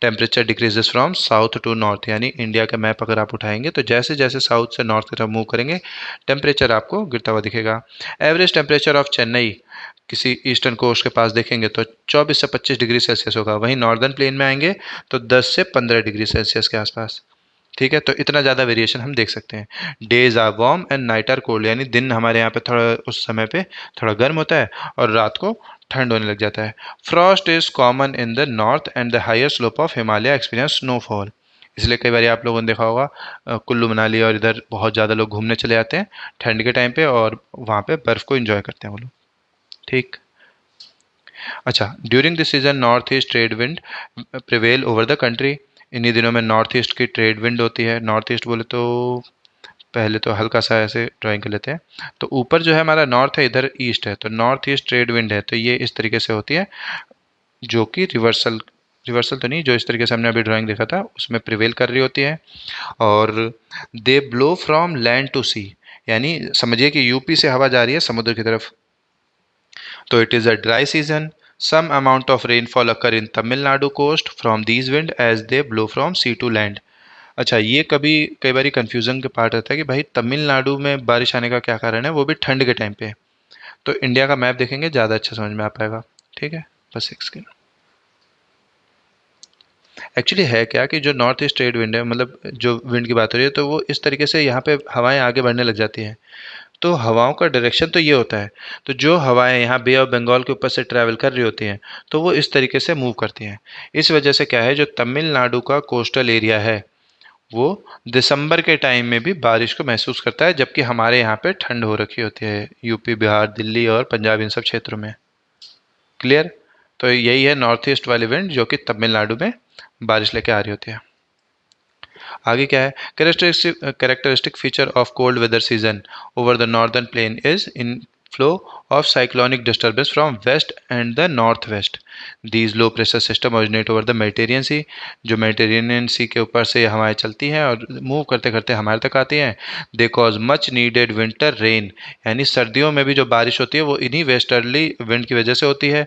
Temperature decreases from south to north, यानी इंडिया का मैप अगर आप उठाएंगे तो जैसे जैसे साउथ से नॉर्थ की तरफ मूव करेंगे टेम्परेचर आपको गिरता हुआ दिखेगा। एवरेज टेम्परेचर ऑफ चेन्नई किसी ईस्टर्न कोस्ट के पास देखेंगे तो 24 से 25 डिग्री सेल्सियस होगा। वहीं नॉर्दर्न प्लेन में आएंगे तो 10 से 15 डिग्री सेल्सियस के आसपास। ठीक है, तो इतना ज़्यादा वेरिएशन हम देख सकते हैं। Days are warm and night are cold, यानी दिन हमारे यहाँ पे थोड़ा उस समय पे थोड़ा गर्म होता है, और रात को ठंड होने लग जाता है। Frost is common in the north and the higher slope of Himalaya experience snowfall. इसलिए कई बार आप लोगों ने देखा होगा कुल्लू मनाली और इधर बहुत ज़्यादा लोग घूमने चले जाते हैं ठंड के टाइम पे, और वहाँ पे बर्फ़ को इंजॉय करते हैं वो लोग। ठीक। अच्छा, during this season north east trade wind prevail over the country. इन्हीं दिनों में नॉर्थ ईस्ट की ट्रेड विंड होती है। नॉर्थ ईस्ट बोले तो पहले तो हल्का सा ऐसे ड्राइंग कर लेते हैं, तो ऊपर जो है हमारा नॉर्थ है, इधर ईस्ट है, तो नॉर्थ ईस्ट ट्रेड विंड है, तो ये इस तरीके से होती है, जो कि रिवर्सल रिवर्सल तो नहीं, जो इस तरीके से हमने अभी ड्राइंग देखा था उसमें प्रिवेल कर रही होती है। और दे ब्लो फ्रॉम लैंड टू सी, यानी समझिए कि यूपी से हवा जा रही है समुद्र की तरफ, तो it is a dry season. Some amount of rainfall occur in Tamil Nadu coast from these wind as they blow from sea to land. अच्छा, ये कभी कई बार कंफ्यूजन के पार्ट रहता है कि भाई तमिलनाडु में बारिश आने का क्या कारण है, वो भी ठंड के टाइम पे। तो इंडिया का मैप देखेंगे ज़्यादा अच्छा समझ में आ पाएगा। ठीक है, बस एक सेकेंड। एक्चुअली है क्या कि जो नॉर्थ ईस्ट ट्रेड विंड है, मतलब जो विंड की बात हो रही है, तो वो इस तरीके से यहाँ पे हवाएं आगे बढ़ने लग जाती हैं, तो हवाओं का डायरेक्शन तो ये होता है, तो जो हवाएं यहाँ बे ऑफ बंगाल के ऊपर से ट्रैवल कर रही होती हैं तो वो इस तरीके से मूव करती हैं। इस वजह से क्या है, जो तमिलनाडु का कोस्टल एरिया है वो दिसंबर के टाइम में भी बारिश को महसूस करता है, जबकि हमारे यहाँ पे ठंड हो रखी होती है यूपी, बिहार, दिल्ली और पंजाब, इन सब क्षेत्रों में। क्लियर? तो यही है नॉर्थ ईस्ट वाली विंड जो कि तमिलनाडु में बारिश लेके आ रही होती है। आगे क्या है, characteristic feature of cold weather season over the northern plain is inflow of cyclonic disturbance from west and the north west. These low pressure system originate over the Mediterranean sea, जो Mediterranean सी के ऊपर से हवाएं चलती हैं और move करते करते हमारे तक आती हैं। They cause much needed winter rain, यानी सर्दियों में भी जो बारिश होती है वो इन्हीं वेस्टर्ली विंड की वजह से होती है।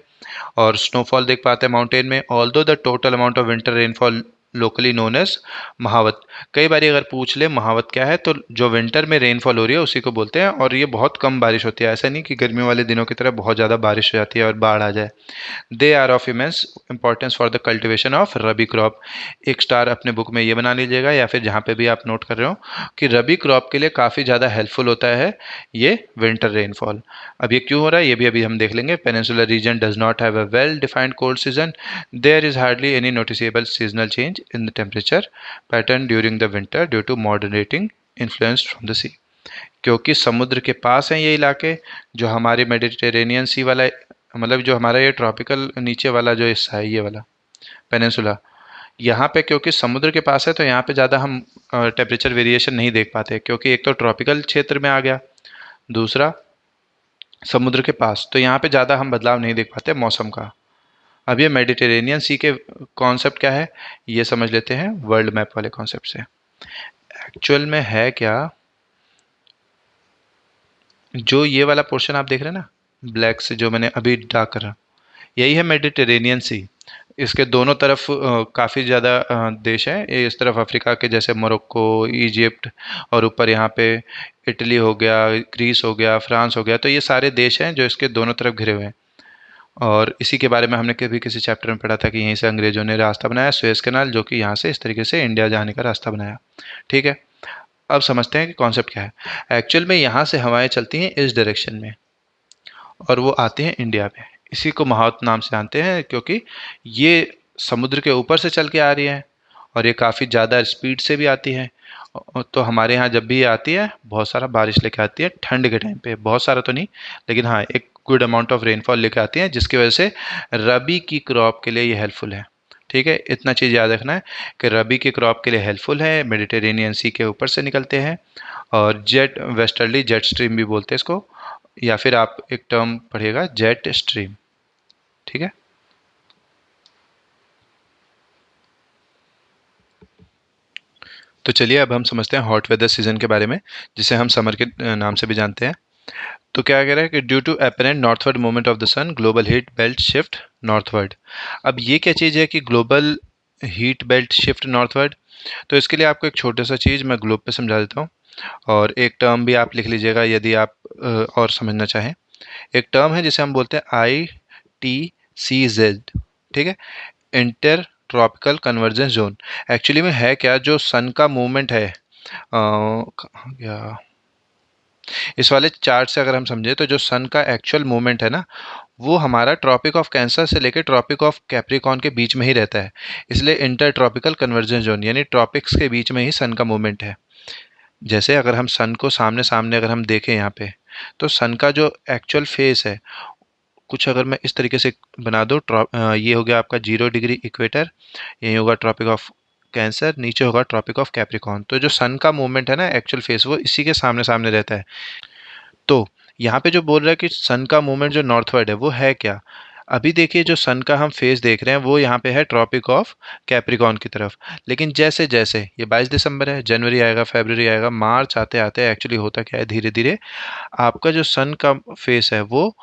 और स्नोफॉल देख पाते हैं माउंटेन में, although the total amount of winter rainfall locally known as mahawat. कई बार अगर पूछ ले महावत क्या है, तो जो विंटर में रेनफॉल हो रही है उसी को बोलते हैं। और ये बहुत कम बारिश होती है, ऐसा नहीं कि गर्मियों वाले दिनों की तरह बहुत ज़्यादा बारिश हो जाती है और बाढ़ आ जाए। They are of immense importance for the cultivation of rabi crop. एक स्टार अपने बुक में ये बना लीजिएगा या फिर जहाँ पे भी आप नोट कर रहे हो कि रबी क्रॉप के लिए काफ़ी ज़्यादा हेल्पफुल होता है ये विंटर रेनफॉल। अब ये क्यों हो रहा है ये भी अभी हम देख लेंगे। Peninsular region does not have a well defined cold season. There is hardly any noticeable seasonal change in the temperature pattern during the winter due to moderating influence from the sea. क्योंकि समुद्र के पास हैं ये इलाके, जो हमारे Mediterranean सी वाला, मतलब जो हमारा ये ट्रॉपिकल नीचे वाला जो हिस्सा है, ये वाला पेनिनसुला, यहाँ पे क्योंकि समुद्र के पास है तो यहाँ पे ज़्यादा हम टेम्परेचर वेरिएशन नहीं देख पाते, क्योंकि एक तो ट्रॉपिकल क्षेत्र में आ गया, दूसरा समुद्र के पास, तो यहाँ पे ज़्यादा हम बदलाव नहीं देख पाते मौसम का। अब ये मेडिटेरेनियन सी के कॉन्सेप्ट क्या है ये समझ लेते हैं वर्ल्ड मैप वाले कॉन्सेप्ट से। एक्चुअल में है क्या, जो ये वाला पोर्शन आप देख रहे हैं ना ब्लैक से, जो मैंने अभी डार्क करा, यही है मेडिटेरेनियन सी। इसके दोनों तरफ काफ़ी ज़्यादा देश हैं। ये इस तरफ अफ्रीका के जैसे मोरक्को, इजिप्ट, और ऊपर यहाँ पे इटली हो गया, ग्रीस हो गया, फ्रांस हो गया, तो ये सारे देश हैं जो इसके दोनों तरफ घिरे हुए हैं। और इसी के बारे में हमने कभी किसी चैप्टर में पढ़ा था कि यहीं से अंग्रेज़ों ने रास्ता बनाया सुएज़ कैनाल, जो कि यहाँ से इस तरीके से इंडिया जाने का रास्ता बनाया। ठीक है, अब समझते हैं कि कॉन्सेप्ट क्या है। एक्चुअल में यहाँ से हवाएं चलती हैं इस डायरेक्शन में और वो आती हैं इंडिया में। इसी को महावत नाम से जानते हैं, क्योंकि ये समुद्र के ऊपर से चल के आ रही है और ये काफ़ी ज़्यादा स्पीड से भी आती है। तो हमारे यहाँ जब भी ये आती है बहुत सारा बारिश लेके आती है ठंड के टाइम पे, बहुत सारा तो नहीं लेकिन हाँ एक गुड अमाउंट ऑफ रेनफॉल लेके आती है, जिसकी वजह से रबी की क्रॉप के लिए ये हेल्पफुल है। ठीक है, इतना चीज़ याद रखना है कि रबी की क्रॉप के लिए हेल्पफुल है, मेडिटेरेनियन सी के ऊपर से निकलते हैं। और जेट वेस्टर्ली जेट स्ट्रीम भी बोलते हैं इसको, या फिर आप एक टर्म पढ़िएगा जेट स्ट्रीम। ठीक है, तो चलिए अब हम समझते हैं हॉट वेदर सीजन के बारे में, जिसे हम समर के नाम से भी जानते हैं। तो क्या कह रहा है कि due to apparent northward movement of the sun global heat belt shift northward. अब ये क्या चीज़ है कि global heat belt shift northward. तो इसके लिए आपको एक छोटा सा चीज़ मैं ग्लोब पे समझा देता हूँ, और एक टर्म भी आप लिख लीजिएगा यदि आप और समझना चाहें। एक टर्म है जिसे हम बोलते हैं ITCZ। ठीक है, inter tropical convergence zone. Actually में है क्या, जो सन का मूवमेंट है कहाँ गया, इस वाले चार्ट से अगर हम समझे तो जो सन का एक्चुअल मूवमेंट है ना, वो हमारा ट्रॉपिक ऑफ कैंसर से लेकर ट्रॉपिक ऑफ कैप्रिकॉन के बीच में ही रहता है। इसलिए इंटर ट्रॉपिकल कन्वर्जेंस जोन यानी ट्रॉपिक्स के बीच में ही सन का मूवमेंट है। जैसे अगर हम सन को सामने सामने अगर हम देखें यहाँ पे, तो सन का जो एक्चुअल फेस है, कुछ अगर मैं इस तरीके से बना दूँ, ये हो गया आपका 0 डिग्री इक्वेटर, यही होगा ट्रॉपिक ऑफ कैंसर, नीचे होगा ट्रॉपिक ऑफ कैप्रिकॉन। तो जो सन का मूवमेंट है ना एक्चुअल फेस, वो इसी के सामने सामने रहता है। तो यहाँ पे जो बोल रहा है कि सन का मूवमेंट जो नॉर्थवर्ड है वो है क्या, अभी देखिए जो सन का हम फेस देख रहे हैं वो यहाँ पे है ट्रॉपिक ऑफ कैप्रिकॉन की तरफ। लेकिन जैसे जैसे ये 22 दिसंबर है, जनवरी आएगा, फरवरी आएगा, मार्च आते आते एक्चुअली होता क्या है, धीरे धीरे आपका जो सन का फेस है वो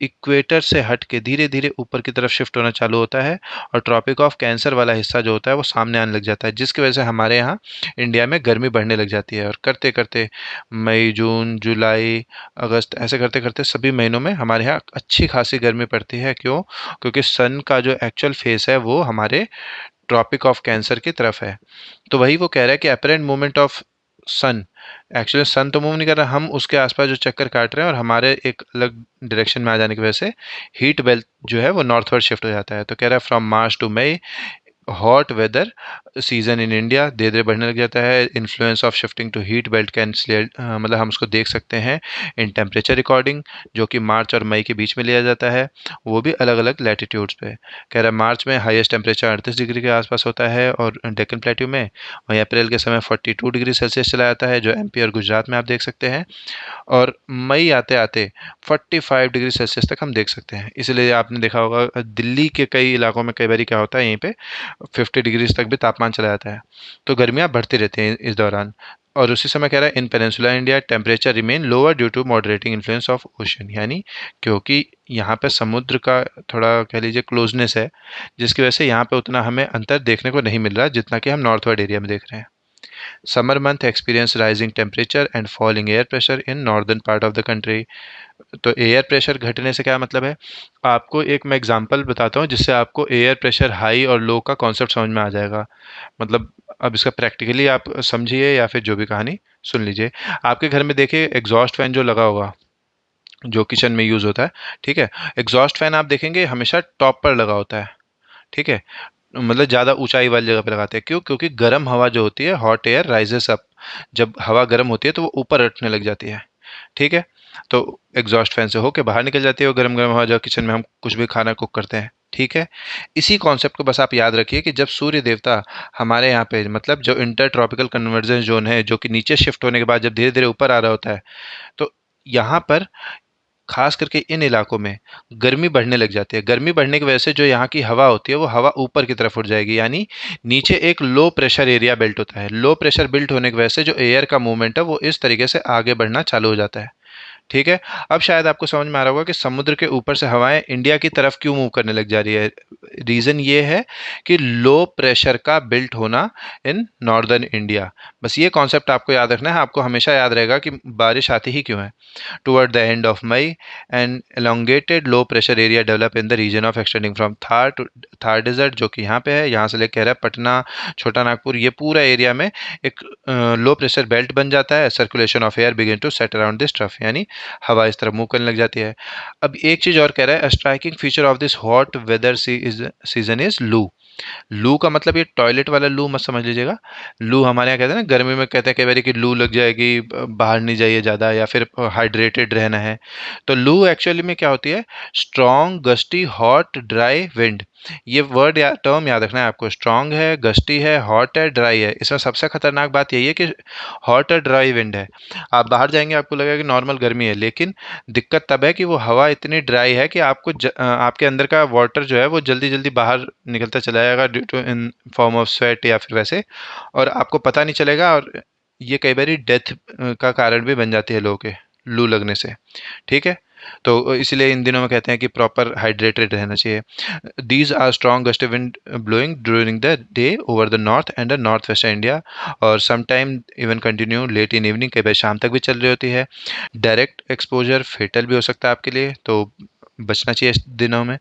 इक्वेटर से हट के धीरे धीरे ऊपर की तरफ शिफ्ट होना चालू होता है, और ट्रॉपिक ऑफ कैंसर वाला हिस्सा जो होता है वो सामने आने लग जाता है, जिसकी वजह से हमारे यहाँ इंडिया में गर्मी बढ़ने लग जाती है। और करते करते मई, जून, जुलाई, अगस्त, ऐसे करते करते सभी महीनों में हमारे यहाँ अच्छी खासी गर्मी पड़ती है। क्यों? क्योंकि सन का जो एक्चुअल फेस है वो हमारे ट्रॉपिक ऑफ कैंसर की तरफ है। तो वही वो कह रहा है कि apparent movement of sun, actually sun तो मूव नहीं कर रहा, हम उसके आसपास जो चक्कर काट रहे हैं और हमारे एक अलग डायरेक्शन में आ जाने की वजह से हीट बेल्ट जो है वो नॉर्थवर्ड शिफ्ट हो जाता है। तो कह रहा है from March to May hot weather season in India धीरे धीरे बढ़ने लग जाता है। Influence of shifting to heat belt can, मतलब हम उसको देख सकते हैं इन टेम्परेचर रिकॉर्डिंग, जो कि मार्च और मई के बीच में लिया जाता है, वो भी अलग अलग लैटिट्यूड्स पे। कह रहा है मार्च में हाईएस्ट टेम्परेचर 38 डिग्री के आसपास होता है और डेक्कन प्लेट्यू में, वहीं अप्रैल के समय 42 डिग्री सेल्सियस चला जाता है, जो एमपी और गुजरात में आप देख सकते हैं। और मई आते आते 45 डिग्री सेल्सियस तक हम देख सकते हैं। इसलिए आपने देखा होगा दिल्ली के कई इलाकों में कई बार क्या होता है, यहीं पे 50 डिग्रीज तक भी तापमान चला जाता है। तो गर्मियाँ बढ़ती रहती हैं इस दौरान। और उसी समय कह रहा है in peninsula India temperature remain lower due to moderating influence of ocean, यानी क्योंकि यहाँ पे समुद्र का थोड़ा कह लीजिए क्लोजनेस है, जिसकी वजह से यहाँ पे उतना हमें अंतर देखने को नहीं मिल रहा जितना कि हम नॉर्थवर्ड एरिया में देख रहे हैं। Summer month experience rising temperature and falling air pressure in northern part of the country. तो एयर प्रेशर घटने से क्या मतलब है, आपको एक मैं एग्जांपल बताता हूँ जिससे आपको एयर प्रेशर हाई और लो का कॉन्सेप्ट समझ में आ जाएगा। मतलब अब इसका प्रैक्टिकली आप समझिए या फिर जो भी कहानी सुन लीजिए। आपके घर में देखिए एग्जॉस्ट फैन जो लगा होगा, जो किचन में यूज़ होता है, ठीक है। एग्जॉस्ट फैन आप देखेंगे हमेशा टॉप पर लगा होता है, ठीक है। मतलब ज़्यादा ऊंचाई वाली जगह पे लगाते हैं, क्यों? क्योंकि गर्म हवा जो होती है, हॉट एयर राइजेस अप, जब हवा गर्म होती है तो वो ऊपर उठने लग जाती है, ठीक है। तो एग्जॉस्ट फैन से होके बाहर निकल जाती है वो गर्म गर्म हवा, जो किचन में हम कुछ भी खाना कुक करते हैं, ठीक है। इसी कॉन्सेप्ट को बस आप याद रखिए कि जब सूर्य देवता हमारे यहाँ पे, मतलब जो इंटर ट्रॉपिकल कन्वर्जेंस जोन है, जो कि नीचे शिफ्ट होने के बाद जब धीरे धीरे ऊपर आ रहा होता है, तो यहाँ पर खास करके इन इलाकों में गर्मी बढ़ने लग जाती है। गर्मी बढ़ने की वजह से जो यहाँ की हवा होती है वो हवा ऊपर की तरफ उठ जाएगी, यानी नीचे एक लो प्रेशर एरिया बिल्ट होता है। लो प्रेशर बिल्ट होने की वजह से जो एयर का मूवमेंट है वो इस तरीके से आगे बढ़ना चालू हो जाता है, ठीक है। अब शायद आपको समझ में आ रहा होगा कि समुद्र के ऊपर से हवाएं इंडिया की तरफ क्यों मूव करने लग जा रही है। रीजन ये है कि लो प्रेशर का बिल्ट होना इन नॉर्दर्न इंडिया। बस ये कॉन्सेप्ट आपको याद रखना है, आपको हमेशा याद रहेगा कि बारिश आती ही क्यों है। Toward the end of May, an elongated low pressure area develop in the region of extending from Thar to Thar Desert, जो कि यहाँ पे है, यहाँ से लेकर कह रहा है पटना, छोटा नागपुर, ये पूरा एरिया में एक लो प्रेशर बेल्ट बन जाता है। Circulation of air begin to set around this trough, यानी हवा इस तरफ मूव करने लग जाती है। अब एक चीज और कह रहा है, striking feature of this hot weather season is loo. लू का मतलब ये टॉयलेट वाला लू मत समझ लीजिएगा। लू हमारे यहाँ कहते हैं ना, गर्मी में कहते हैं कई बार कि लू लग जाएगी, बाहर नहीं जाइए ज़्यादा, या फिर हाइड्रेटेड रहना है। तो लू एक्चुअली में क्या होती है, strong gusty hot dry wind. ये वर्ड या टर्म याद रखना है आपको, स्ट्रॉन्ग है, गस्टी है, हॉट है, ड्राई है। इसमें सबसे खतरनाक बात यही है कि हॉट और ड्राई विंड है। आप बाहर जाएंगे आपको लगेगा कि नॉर्मल गर्मी है, लेकिन दिक्कत तब है कि वो हवा इतनी ड्राई है कि आपके अंदर का वाटर जो है वो जल्दी जल्दी बाहर निकलता चला जाएगा, due to in form of sweat या फिर वैसे, और आपको पता नहीं चलेगा। और ये कई बार डेथ का कारण भी बन जाती है लोगों के लू लगने से, ठीक है। तो इसलिए इन दिनों में कहते हैं कि प्रॉपर हाइड्रेटेड रहना चाहिए। These are strong gust wind blowing during the day over the north and the north west India, और sometime even continue late in evening, कई बार शाम तक भी चल रही होती है। डायरेक्ट एक्सपोजर फेटल भी हो सकता है आपके लिए, तो बचना चाहिए इस दिनों में।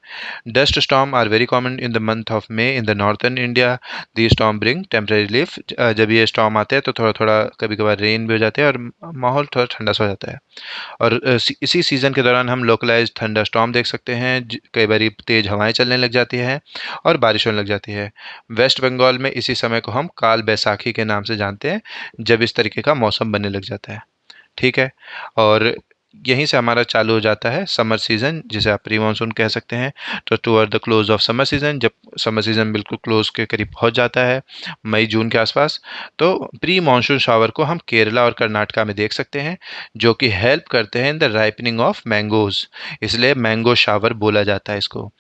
Dust storm are very common in the month of May in the northern India. The storm bring temporary relief. जब ये स्टॉर्म आते हैं तो थोड़ा थोड़ा कभी कभार रेन भी हो जाते हैं और माहौल थोड़ा ठंडा सा हो जाता है। और इसी सीज़न के दौरान हम लोकलाइज थंडर स्टॉर्म देख सकते हैं, कई बार तेज़ हवाएं चलने लग जाती हैं और बारिश होने लग जाती है। वेस्ट बंगाल में इसी समय को हम काल बैसाखी के नाम से जानते हैं, जब इस तरीके का मौसम बनने लग जाता है, ठीक है। और यहीं से हमारा चालू हो जाता है समर सीज़न, जिसे आप प्री मानसून कह सकते हैं। तो toward the close of summer season, जब समर सीज़न बिल्कुल क्लोज के करीब पहुंच जाता है, मई जून के आसपास, तो प्री मानसून शावर को हम केरला और कर्नाटका में देख सकते हैं, जो कि हेल्प करते हैं in the ripening of mangoes. इसलिए मैंगो शावर बोला जाता है इसको।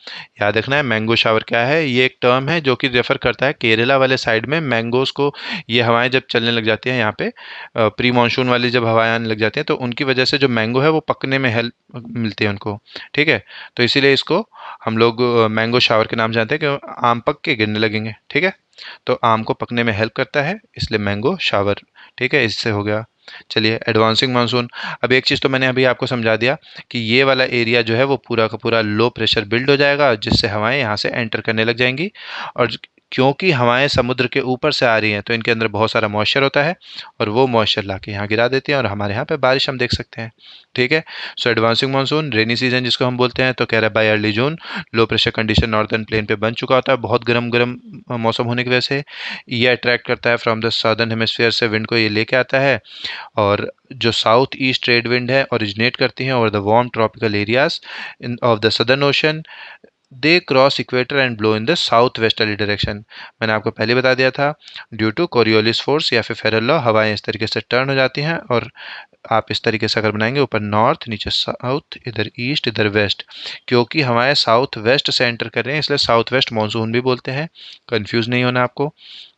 याद रखना है मैंगो शावर क्या है, ये एक टर्म है जो कि रेफर करता है केरला वाले साइड में मैंगोज को। ये हवाएं जब चलने लग जाती हैं यहाँ पे, प्री मानसून वाली जब हवाएं आने लग जाती हैं, तो उनकी वजह से जो मैंगो है वो पकने में हेल्प मिलती है उनको, ठीक है। तो इसीलिए इसको हम लोग मैंगो शावर के नाम जानते हैं कि आम पक के गिरने लगेंगे, ठीक है। तो आम को पकने में हेल्प करता है, इसलिए मैंगो शावर, ठीक है। इससे हो गया। चलिए एडवांसिंग मानसून। अब एक चीज़ तो मैंने अभी आपको समझा दिया कि ये वाला एरिया जो है वो पूरा का पूरा लो प्रेशर बिल्ड हो जाएगा, जिससे हवाएं यहाँ से एंटर करने लग जाएंगी। और क्योंकि हवाएं समुद्र के ऊपर से आ रही हैं तो इनके अंदर बहुत सारा मॉइस्चर होता है, और वो मॉइस्चर ला के यहाँ गिरा देती हैं, और हमारे यहाँ पे बारिश हम देख सकते हैं, ठीक है। सो एडवांसिंग मानसून रेनी सीजन जिसको हम बोलते हैं, तो कह रहा है बाय अर्ली जून लो प्रेशर कंडीशन नॉर्दर्न प्लेन पे बन चुका होता है, बहुत गर्म गर्म मौसम होने की वजह से ये अट्रैक्ट करता है फ्रॉम द सदर्न हेमिस्फीयर से विंड को ये लेके आता है। और जो साउथ ईस्ट ट्रेड विंड है ओरिजिनेट करती हैं over the warm tropical areas in of the southern ocean, they cross equator and blow in the south westerly direction. मैंने आपको पहले बता दिया था, ड्यू टू कोरियोलिस फोर्स या फिर फेरल लॉ हवाएं इस तरीके से टर्न हो जाती हैं, और आप इस तरीके से अगर बनाएंगे, ऊपर नॉर्थ, नीचे साउथ, इधर ईस्ट, इधर वेस्ट, क्योंकि हमारे साउथ वेस्ट से एंटर कर रहे हैं इसलिए साउथ वेस्ट मानसून भी बोलते हैं, कंफ्यूज नहीं होना आपको।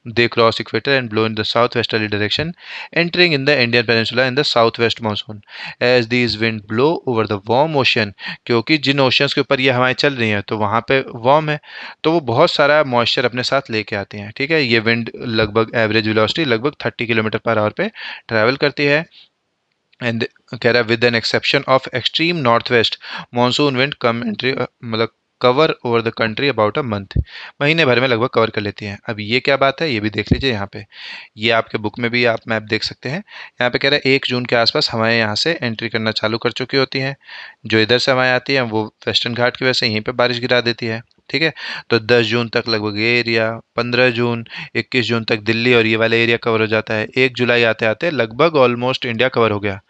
They cross equator and blow in the southwesterly direction, entering in the Indian Peninsula in the southwest monsoon. As these wind blow over the warm ocean, क्योंकि जिन ओशंस के ऊपर ये हवाएं चल रही हैं तो वहाँ पे वार्म है, तो वो बहुत सारा मॉइस्चर अपने साथ लेके आती हैं। ठीक है, ये विंड लगभग एवरेज वेलोसिटी लगभग 30 किलोमीटर पर आवर पे ट्रैवल करती है। एंड कह रहा है with an exception of extreme north west monsoon wind come entry मतलब cover over the country about a month, महीने भर में लगभग कवर कर लेती हैं। अब ये क्या बात है, ये भी देख लीजिए यहाँ पे, ये आपके बुक में भी आप मैप देख सकते हैं। यहाँ पे कह रहा है 1 जून के आसपास हवाएं यहाँ से एंट्री करना चालू कर चुकी होती हैं। जो इधर से हवाएं आती हैं वो वेस्टर्न घाट की वजह से यहीं पे बारिश गिरा देती है। ठीक है, तो 10 जून तक लगभग ये एरिया, 15 जून, 21 जून तक दिल्ली और ये वाला एरिया कवर हो जाता है। 1 जुलाई आते आते लगभग ऑलमोस्ट इंडिया कवर हो गया।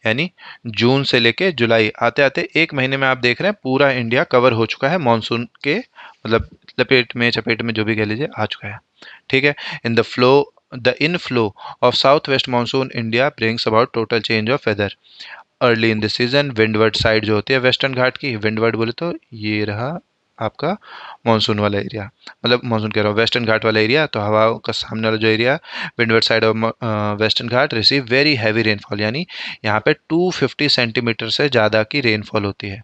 यानी जून से लेके जुलाई आते आते 1 महीने में आप देख रहे हैं पूरा इंडिया कवर हो चुका है मानसून के मतलब लपेट में चपेट में जो भी कह लीजिए आ चुका है। ठीक है, in the inflow of south west monsoon India brings about total change of weather early in this season. Windward side जो होती है वेस्टर्न घाट की, विंडवर्ड बोले तो ये रहा आपका मानसून वाला एरिया, मतलब मानसून कह रहा हूँ वेस्टर्न घाट वाला एरिया, तो हवा का सामने वाला जो area windward side of western Ghat receive very heavy rainfall, यानी यहाँ पे 250 सेंटीमीटर से ज़्यादा की रेनफॉल होती है।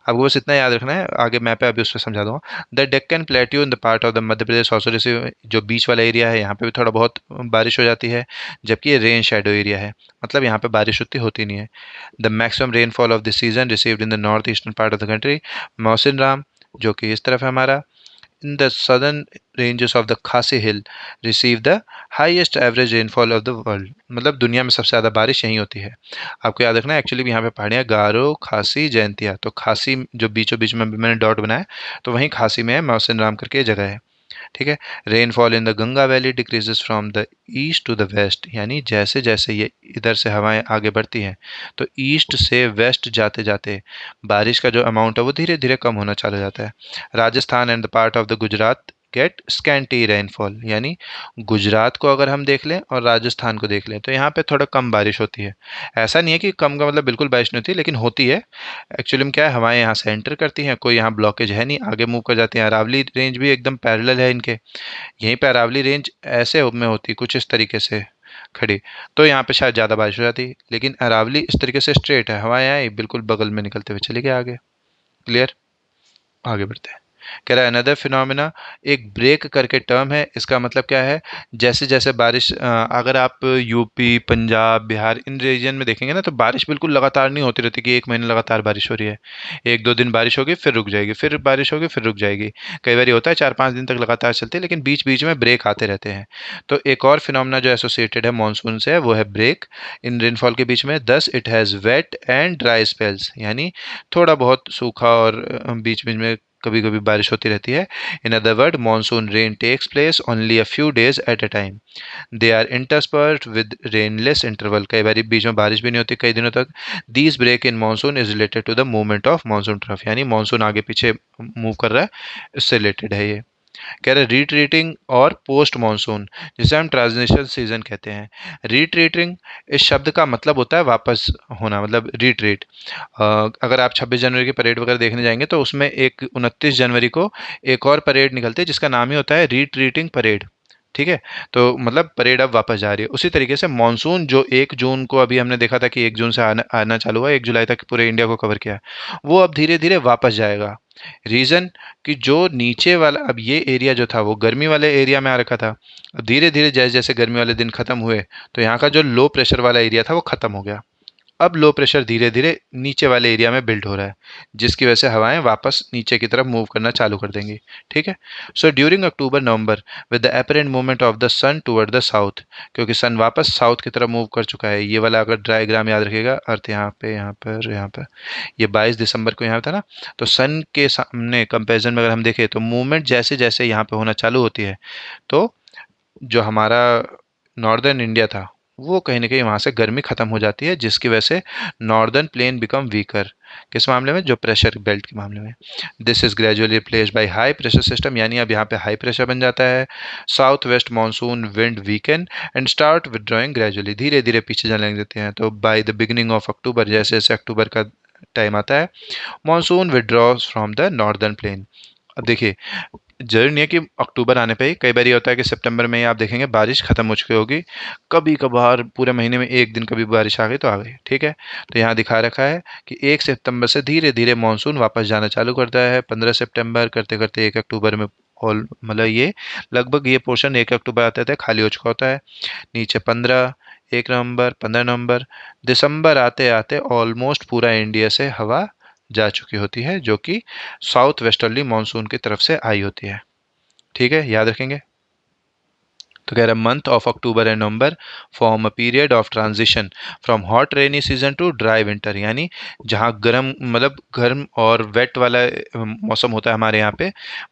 आपको बस इतना याद रखना है, आगे मैं पे अभी उस पर समझा दूंगा। The Deccan plateau in the part of the Madhya Pradesh also receive, जो बीच वाला एरिया है यहाँ पे भी थोड़ा बहुत बारिश हो जाती है, जबकि ये रेन शेडो एरिया है, मतलब यहाँ पे बारिश उतनी होती नहीं है। The maximum rainfall of this season received in the north eastern part of the country Mawsynram, जो कि इस तरफ है हमारा, in the southern ranges of the Khasi Hill receive the highest average rainfall of the world, मतलब दुनिया में सबसे ज़्यादा बारिश यहीं होती है। आपको याद रखना है एक्चुअली यहाँ पे पहाड़ियाँ गारो, खासी, जयंतिया, तो खासी जो बीचों बीच में मैंने डॉट बनाया तो वहीं खासी में है, मौसिन राम करके जगह है। ठीक है, rainfall in the Ganga valley decreases from the east to the west, यानी जैसे जैसे ये इधर से हवाएं आगे बढ़ती हैं तो ईस्ट से वेस्ट जाते जाते बारिश का जो अमाउंट है वो धीरे धीरे कम होना चालू हो जाता है। Rajasthan and the part of the Gujarat get scanty rainfall, यानी गुजरात को अगर हम देख लें और राजस्थान को देख लें तो यहाँ पे थोड़ा कम बारिश होती है। ऐसा नहीं है कि कम का मतलब बिल्कुल बारिश नहीं होती, लेकिन होती है। एक्चुअली में क्या है, हवाएं यहाँ से एंटर करती हैं, कोई यहाँ ब्लॉकेज है नहीं, आगे मूव कर जाती हैं। अरावली रेंज भी एकदम पैरेलल है इनके, यहीं पे अरावली रेंज ऐसे में होती कुछ इस तरीके से खड़ी, तो यहाँ पे शायद ज़्यादा बारिश हो जाती, लेकिन अरावली इस तरीके से स्ट्रेट है, हवाएं आई बिल्कुल बगल में निकलते हुए चले गए आगे। क्लियर, आगे बढ़ते हैं। कह रहा है अनदर फिनोमिना, एक ब्रेक करके टर्म है, इसका मतलब क्या है, जैसे जैसे बारिश अगर आप यूपी, पंजाब, बिहार इन रीजन में देखेंगे ना तो बारिश बिल्कुल लगातार नहीं होती रहती कि 1 महीने लगातार बारिश हो रही है। 1-2 दिन बारिश होगी फिर रुक जाएगी, फिर बारिश होगी फिर रुक जाएगी। कई बार होता है 4-5 दिन तक लगातार चलती है, लेकिन बीच बीच में ब्रेक आते रहते हैं। तो एक और फिनोमिना जो एसोसिएटेड है मानसून से वो है ब्रेक इन रेनफॉल के बीच में। Thus it has wait and dry spells, यानी थोड़ा बहुत सूखा और बीच बीच में कभी कभी बारिश होती रहती है। In other word monsoon rain takes place only a few days at a time, they are interspersed with rainless interval, कई बार बीच में बारिश भी नहीं होती कई दिनों तक। These break in monsoon is related to the movement of monsoon trough, यानी मानसून आगे पीछे मूव कर रहा है, इससे रिलेटेड है ये। कह रहे रिट्रीटिंग और पोस्ट मानसून, जिसे हम ट्रांजिशन सीजन कहते हैं। रिट्रीटिंग इस शब्द का मतलब होता है वापस होना, मतलब रिट्रीट। अगर आप 26 जनवरी की परेड वगैरह देखने जाएंगे तो उसमें एक 29 जनवरी को एक और परेड निकलती है जिसका नाम ही होता है रिट्रीटिंग परेड। ठीक है, तो मतलब परेड अब वापस जा रही है। उसी तरीके से मानसून जो 1 जून को अभी हमने देखा था कि 1 जून से आना चालू हुआ, 1 जुलाई तक पूरे इंडिया को कवर किया, वो अब धीरे धीरे वापस जाएगा। रीज़न कि जो नीचे वाला अब ये एरिया जो था वो गर्मी वाले एरिया में आ रखा था, धीरे धीरे जैसे जैसे गर्मी वाले दिन खत्म हुए तो यहाँ का जो लो प्रेशर वाला एरिया था वो खत्म हो गया। अब लो प्रेशर धीरे धीरे नीचे वाले एरिया में बिल्ड हो रहा है, जिसकी वजह से हवाएं वापस नीचे की तरफ मूव करना चालू कर देंगी। ठीक है, so during October November with the apparent movement of the sun toward the south, क्योंकि सन वापस साउथ की तरफ मूव कर चुका है। ये वाला अगर डायग्राम याद रखिएगा, अर्थ यहाँ पे, यहाँ पर ये 22 दिसंबर को यहाँ था ना, तो सन के सामने कंपेरिजन में अगर हम देखें तो मूवमेंट जैसे जैसे यहाँ पे होना चालू होती है तो जो हमारा नॉर्दर्न इंडिया था वो कहीं ना कहीं वहाँ से गर्मी खत्म हो जाती है, जिसकी वजह से नॉर्दर्न प्लेन बिकम वीकर। किस मामले में, जो प्रेशर बेल्ट के मामले में। This is gradually replaced by high pressure system, यानी अब यहाँ पे हाई प्रेशर बन जाता है। South west monsoon wind weaken and start withdrawing gradually, धीरे धीरे पीछे जाने लग जाते हैं। तो by the beginning of October, जैसे जैसे अक्टूबर का टाइम आता है, monsoon withdraws from the northern plane. अब देखिए जरूरी नहीं है कि अक्टूबर आने पे ही, कई बार ये होता है कि सितंबर में ही आप देखेंगे बारिश खत्म हो चुकी होगी। कभी कभार पूरे महीने में एक दिन कभी बारिश आ गई तो आ गई, ठीक है। तो यहाँ दिखा रखा है कि 1 सितंबर से धीरे धीरे मानसून वापस जाना चालू करता है, 15 सितंबर करते करते 1 अक्टूबर में ऑल मतलब ये लगभग ये पोर्शन 1 अक्टूबर आते आते खाली हो चुका होता है। नीचे 15, 1 नवंबर, 15 नवंबर, दिसंबर आते आते ऑलमोस्ट पूरा इंडिया से हवा जा चुकी होती है, जो कि साउथ वेस्टर्ली मानसून की तरफ से आई होती है। ठीक है, याद रखेंगे। तो कह रहा है month of October and November form a period of transition from hot rainy season two dry winter, यानी जहाँ गर्म मतलब गर्म और वेट वाला मौसम होता है हमारे यहाँ पे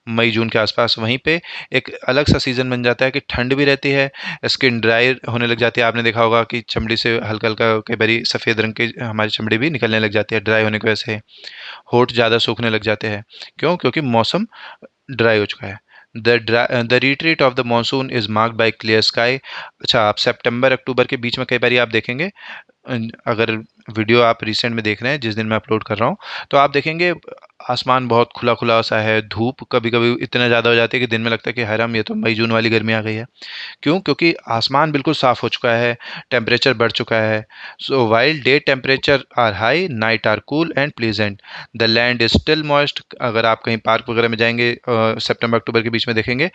मई जून के आसपास, वहीं पे एक अलग सा सीजन बन जाता है कि ठंड भी रहती है, स्किन ड्राई होने लग जाती है। आपने देखा होगा कि चमड़ी से हल्का हल्का कई बारी सफ़ेद रंग की हमारी चमड़ी भी निकलने लग जाती है ड्राई होने की वजह से। होठ ज़्यादा सूखने लग जाते हैं। क्यों? क्योंकि मौसम ड्राई हो चुका है। The retreat of the monsoon is marked by clear sky. अच्छा, आप सितंबर अक्टूबर के बीच में कई बार आप देखेंगे, अगर वीडियो आप रिसेंट में देख रहे हैं जिस दिन मैं अपलोड कर रहा हूँ, तो आप देखेंगे आसमान बहुत खुला खुला सा है, धूप कभी कभी इतना ज़्यादा हो जाती है कि दिन में लगता है कि हैराम ये तो मई जून वाली गर्मी आ गई है। क्यों? क्योंकि आसमान बिल्कुल साफ हो चुका है, टेम्परेचर बढ़ चुका है। So while day temperature are high, night are cool and pleasant, the land is still moist. अगर आप कहीं पार्क वगैरह में जाएंगे सितंबर अक्टूबर के बीच में देखेंगे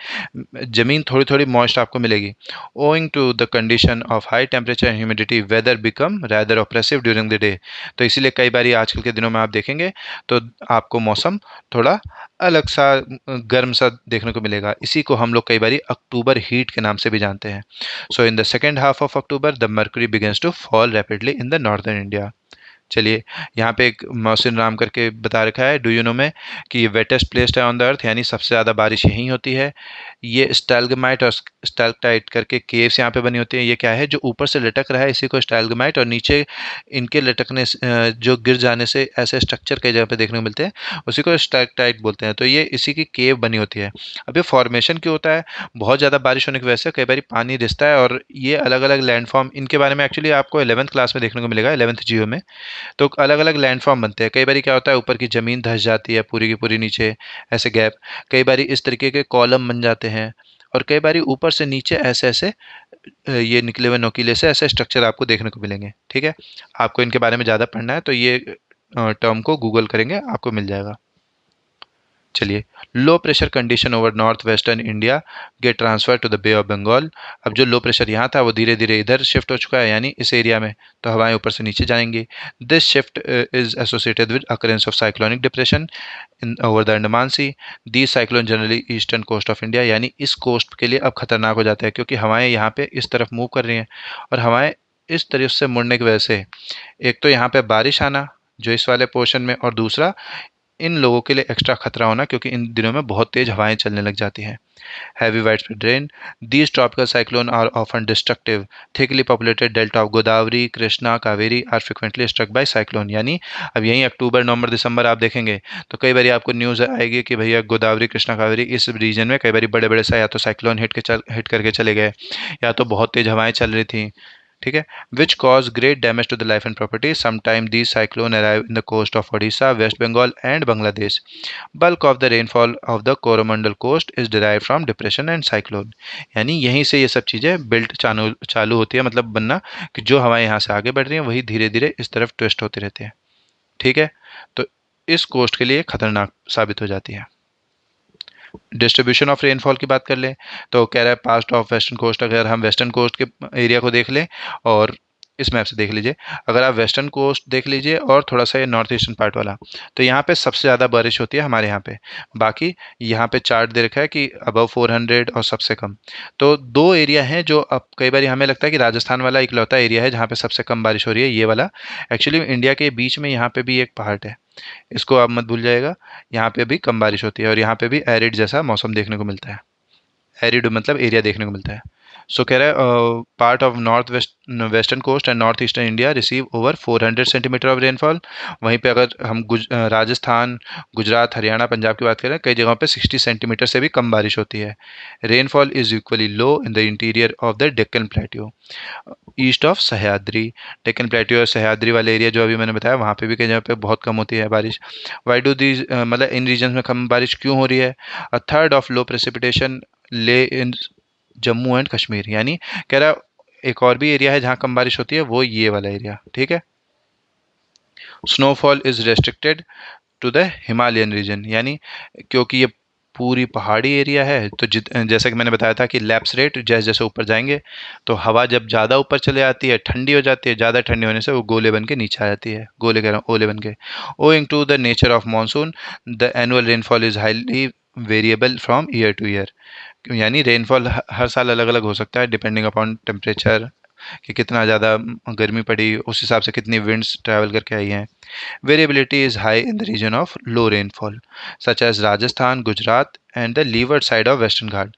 ज़मीन थोड़ी थोड़ी मॉइस्ट आपको मिलेगी। Owing to the condition of high temperature and humidity weather become rather oppressive during the day. तो इसीलिए कई बार आजकल के दिनों में आप देखेंगे तो आपको मौसम थोड़ा अलग सा गर्म सा देखने को मिलेगा। इसी को हम लोग कई बार अक्टूबर हीट के नाम से भी जानते हैं। So in the second half of October the mercury begins to fall rapidly in the northern India. चलिए, यहाँ पे एक मौसिन राम करके बता रखा है, डू यू नो में, कि ये वेटेस्ट प्लेस है ऑन द अर्थ, यानी सबसे ज़्यादा बारिश यहीं होती है। ये स्टैलग्माइट और स्टैलक्टाइट करके केव्स यहाँ पे बनी होती हैं। ये क्या है जो ऊपर से लटक रहा है, इसी को स्टैलग्माइट, और नीचे इनके लटकने से जो गिर जाने से ऐसे स्ट्रक्चर कई जगह पे देखने को मिलते हैं, उसी को स्टैलक्टाइट बोलते हैं। तो ये इसी की केव बनी होती है। अब ये फॉर्मेशन क्यों होता है? बहुत ज़्यादा बारिश होने की वजह से कई बार पानी रिसता है, और ये अलग अलग लैंडफॉर्म, इनके बारे में एक्चुअली आपको 11th क्लास में देखने को मिलेगा, 11th जियो में। तो अलग अलग लैंडफॉर्म बनते हैं। कई बार क्या होता है ऊपर की ज़मीन धंस जाती है पूरी की पूरी नीचे, ऐसे गैप। कई बार इस तरीके के कॉलम बन जाते हैं, और कई बार ऊपर से नीचे ऐसे ऐसे ये निकले हुए नोकीले से ऐसे स्ट्रक्चर आपको देखने को मिलेंगे। ठीक है, आपको इनके बारे में ज़्यादा पढ़ना है तो ये टर्म को गूगल करेंगे, आपको मिल जाएगा। चलिए, low pressure condition over north western India get transfer to the bay of Bengal. अब जो लो प्रेशर यहाँ था वो धीरे धीरे इधर शिफ्ट हो चुका है, यानी इस एरिया में, तो हवाएं ऊपर से नीचे जाएंगी। This shift is associated with occurrence of cyclonic depression in over the Andaman sea. The cyclone generally eastern coast of India, यानी इस कोस्ट के लिए अब खतरनाक हो जाता है, क्योंकि हवाएं यहाँ पे इस तरफ मूव कर रही हैं, और हवाएं इस तरफ से मुड़ने की वजह से एक तो यहाँ पे बारिश आना जो इस वाले पोर्शन में, और दूसरा इन लोगों के लिए एक्स्ट्रा खतरा होना, क्योंकि इन दिनों में बहुत तेज हवाएं चलने लग जाती हैं। Heavy widespread rain, these tropical cyclone are often destructive, thickly populated delta of Godavari Krishna Kaveri are frequently struck by cyclone. यानी अब यहीं अक्टूबर नवंबर दिसंबर आप देखेंगे तो कई बार आपको न्यूज़ आएगी कि भैया गोदावरी कृष्णा कावेरी इस रीजन में कई बार बड़े बड़े सा या तो साइक्लोन हिट करके चले गए, या तो बहुत तेज हवाएं चल रही थी। ठीक है, which cause great damage to the life and property. Sometime these cyclone arrive in the coast of Odisha, west Bengal and Bangladesh. Bulk of the rainfall of the Coromandel coast is derive from depression and cyclone. यानी यहीं से ये सब चीज़ें built चालू चालू होती है, मतलब बनना, कि जो हवाएं यहाँ से आगे बढ़ रही हैं वही धीरे धीरे इस तरफ ट्विस्ट होते रहते हैं। ठीक है, तो इस कोस्ट के लिए खतरनाक साबित हो जाती है। डिस्ट्रीब्यूशन ऑफ रेनफॉल की बात कर लें तो कह रहा है पास्ट ऑफ वेस्टर्न कोस्ट, अगर हम वेस्टर्न कोस्ट के एरिया को देख लें, और इस मैप से देख लीजिए, अगर आप वेस्टर्न कोस्ट देख लीजिए और थोड़ा सा ये नॉर्थ ईस्टर्न पार्ट वाला, तो यहाँ पे सबसे ज़्यादा बारिश होती है हमारे यहाँ पे। बाकी यहाँ पे चार्ट दे रखा है कि अबव 400 और सबसे कम। तो दो एरिया हैं जो अब कई बार हमें लगता है कि राजस्थान वाला इकलौता एरिया है जहाँ पे सबसे कम बारिश हो रही है, ये वाला। एक्चुअली इंडिया के बीच में यहाँ पे भी एक पहाड़ है, इसको आप मत भूल जाएगा। यहाँ पे भी कम बारिश होती है, और यहाँ पे भी एरिड जैसा मौसम देखने को मिलता है। एरिड मतलब एरिया देखने को मिलता है। सो कह रहा है part of north western coast and north eastern India receive over 400 centimetre of rainfall. वहीं पे अगर हम राजस्थान, गुजरात, हरियाणा, पंजाब की बात करें, कई जगहों पे 60 सेंटीमीटर से भी कम बारिश होती है। Rainfall is equally low in the interior of the Deccan plateau. East of Sahyadri, Deccan plateau और सह्याद्री वाले एरिया जो अभी मैंने बताया वहाँ पे भी कई जगह पे बहुत कम होती है बारिश। वाई डू दीज मतलब इन रीजन में कम बारिश क्यों हो रही है? A third of low precipitation ले इन जम्मू एंड कश्मीर, यानी कह रहा एक और भी एरिया है जहाँ कम बारिश होती है, वो ये वाला एरिया, ठीक है। Snowfall is restricted to the Himalayan region, यानी क्योंकि ये पूरी पहाड़ी एरिया है तो जैसा कि मैंने बताया था कि लैप्स रेट जैसे जैसे ऊपर जाएंगे तो हवा जब ज़्यादा ऊपर चले आती है ठंडी हो जाती है, ज़्यादा ठंडी होने से वो गोले बन के नीचे आ जाती है, गोले कह रहा हूँ ओले बन के। Owing to the nature of monsoon the annual rainfall is highly variable from year to year, यानी रेनफॉल हर साल अलग अलग हो सकता है डिपेंडिंग अपॉन टेम्परेचर, कि कितना ज़्यादा गर्मी पड़ी उस हिसाब से कितनी विंड्स ट्रैवल करके आई हैं। Variability is high in the region of low rainfall, such as Rajasthan, Gujarat, and the leeward side of Western Ghat.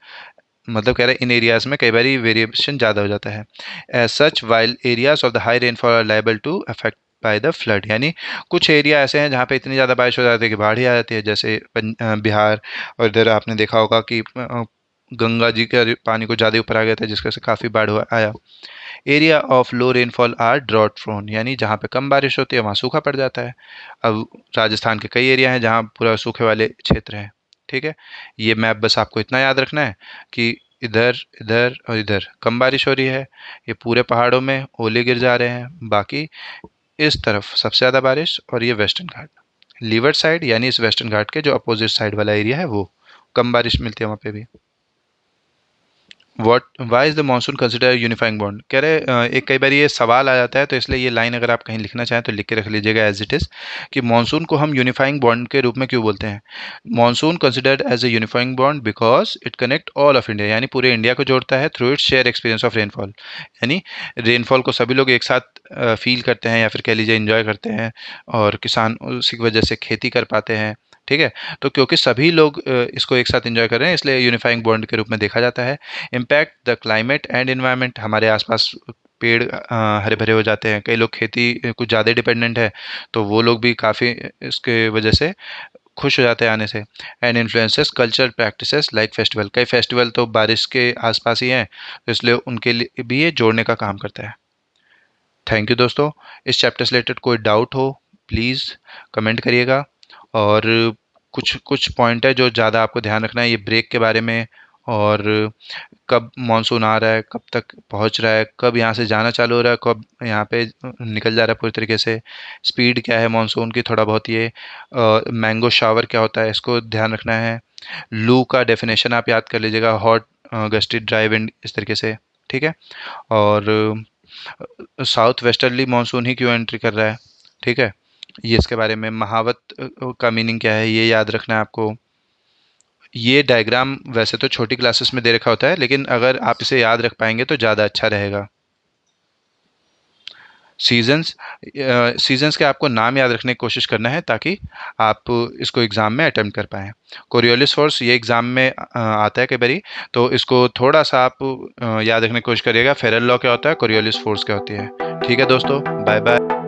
मतलब कह रहे हैं इन एरियाज में कई बार वेरिएशन ज़्यादा हो जाता है। As such while areas of the high rainfall are liable to affect by the flood, यानी कुछ एरिया ऐसे हैं जहाँ पे इतनी ज़्यादा बारिश हो जाती है कि बाढ़ ही आ जाती है, जैसे बिहार, और इधर आपने देखा होगा कि गंगा जी का पानी को ज़्यादा ऊपर आ गया था जिसकी वजह से काफ़ी बाढ़ आया। Area of low rainfall are drought prone, यानी जहाँ पे कम बारिश होती है वहाँ सूखा पड़ जाता है। अब राजस्थान के कई एरिया हैं जहाँ पूरा सूखे वाले क्षेत्र हैं, ठीक है। ये मैप बस आपको इतना याद रखना है कि इधर इधर और इधर कम बारिश हो रही है, ये पूरे पहाड़ों में ओले गिर जा रहे हैं, बाकी इस तरफ सबसे ज़्यादा बारिश, और ये वेस्टर्न घाट लीवर्ड साइड, यानी इस वेस्टर्न घाट के जो अपोजिट साइड वाला एरिया है वो कम बारिश मिलती है वहाँ पे भी। What why is the monsoon consider unifying bond, कह रहे एक कई बार ये सवाल आ जाता है तो इसलिए ये लाइन अगर आप कहीं लिखना चाहें तो लिख के रख लीजिएगा एज इट इज़, कि मानसून को हम यूनिफाइंग बॉन्ड के रूप में क्यों बोलते हैं। Monsoon considered as a unifying bond because it connect all of India, यानी पूरे इंडिया को जोड़ता है through its share experience of rainfall, यानी रेनफॉल को सभी लोग एक साथ फील करते हैं या फिर कह लीजिए इंजॉय करते हैं, और किसान उसी की वजह से खेती कर पाते हैं, ठीक है। तो क्योंकि सभी लोग इसको एक साथ एंजॉय कर रहे हैं इसलिए यूनिफाइंग बॉन्ड के रूप में देखा जाता है। Impact the climate and environment, हमारे आसपास पेड़ हरे भरे हो जाते हैं, कई लोग खेती कुछ ज़्यादा डिपेंडेंट है तो वो लोग भी काफ़ी इसके वजह से खुश हो जाते हैं आने से। And influences cultural practices like festival, कई फेस्टिवल तो बारिश के आसपास ही हैं तो इसलिए उनके लिए भी ये जोड़ने का काम करता है। थैंक यू दोस्तों। इस चैप्टर से रिलेटेड कोई डाउट हो प्लीज़ कमेंट करिएगा, और कुछ कुछ पॉइंट है जो ज़्यादा आपको ध्यान रखना है ये ब्रेक के बारे में, और कब मानसून आ रहा है, कब तक पहुंच रहा है, कब यहाँ से जाना चालू हो रहा है, कब यहाँ पे निकल जा रहा है पूरी तरीके से, स्पीड क्या है मानसून की, थोड़ा बहुत ये मैंगो शावर क्या होता है इसको ध्यान रखना है। लू का डेफिनेशन आप याद कर लीजिएगा, हॉट गस्टी ड्राई विंड, इस तरीके से, ठीक है। और साउथ वेस्टर्ली मानसून ही क्यों एंट्री कर रहा है, ठीक है। ये इसके बारे में महावत का मीनिंग क्या है ये याद रखना है आपको। ये डायग्राम वैसे तो छोटी क्लासेस में दे रखा होता है लेकिन अगर आप इसे याद रख पाएंगे तो ज़्यादा अच्छा रहेगा। सीजन्स, सीजन्स के आपको नाम याद रखने की कोशिश करना है ताकि आप इसको एग्ज़ाम में अटेम्प्ट कर पाएँ। कोरियोलिस फोर्स ये एग्ज़ाम में आता है कई बारी, तो इसको थोड़ा सा आप याद रखने की कोशिश करिएगा। फेरल लॉ क्या होता है, कोरियोलिस फोर्स क्या होती है। ठीक है दोस्तों, बाय बाय।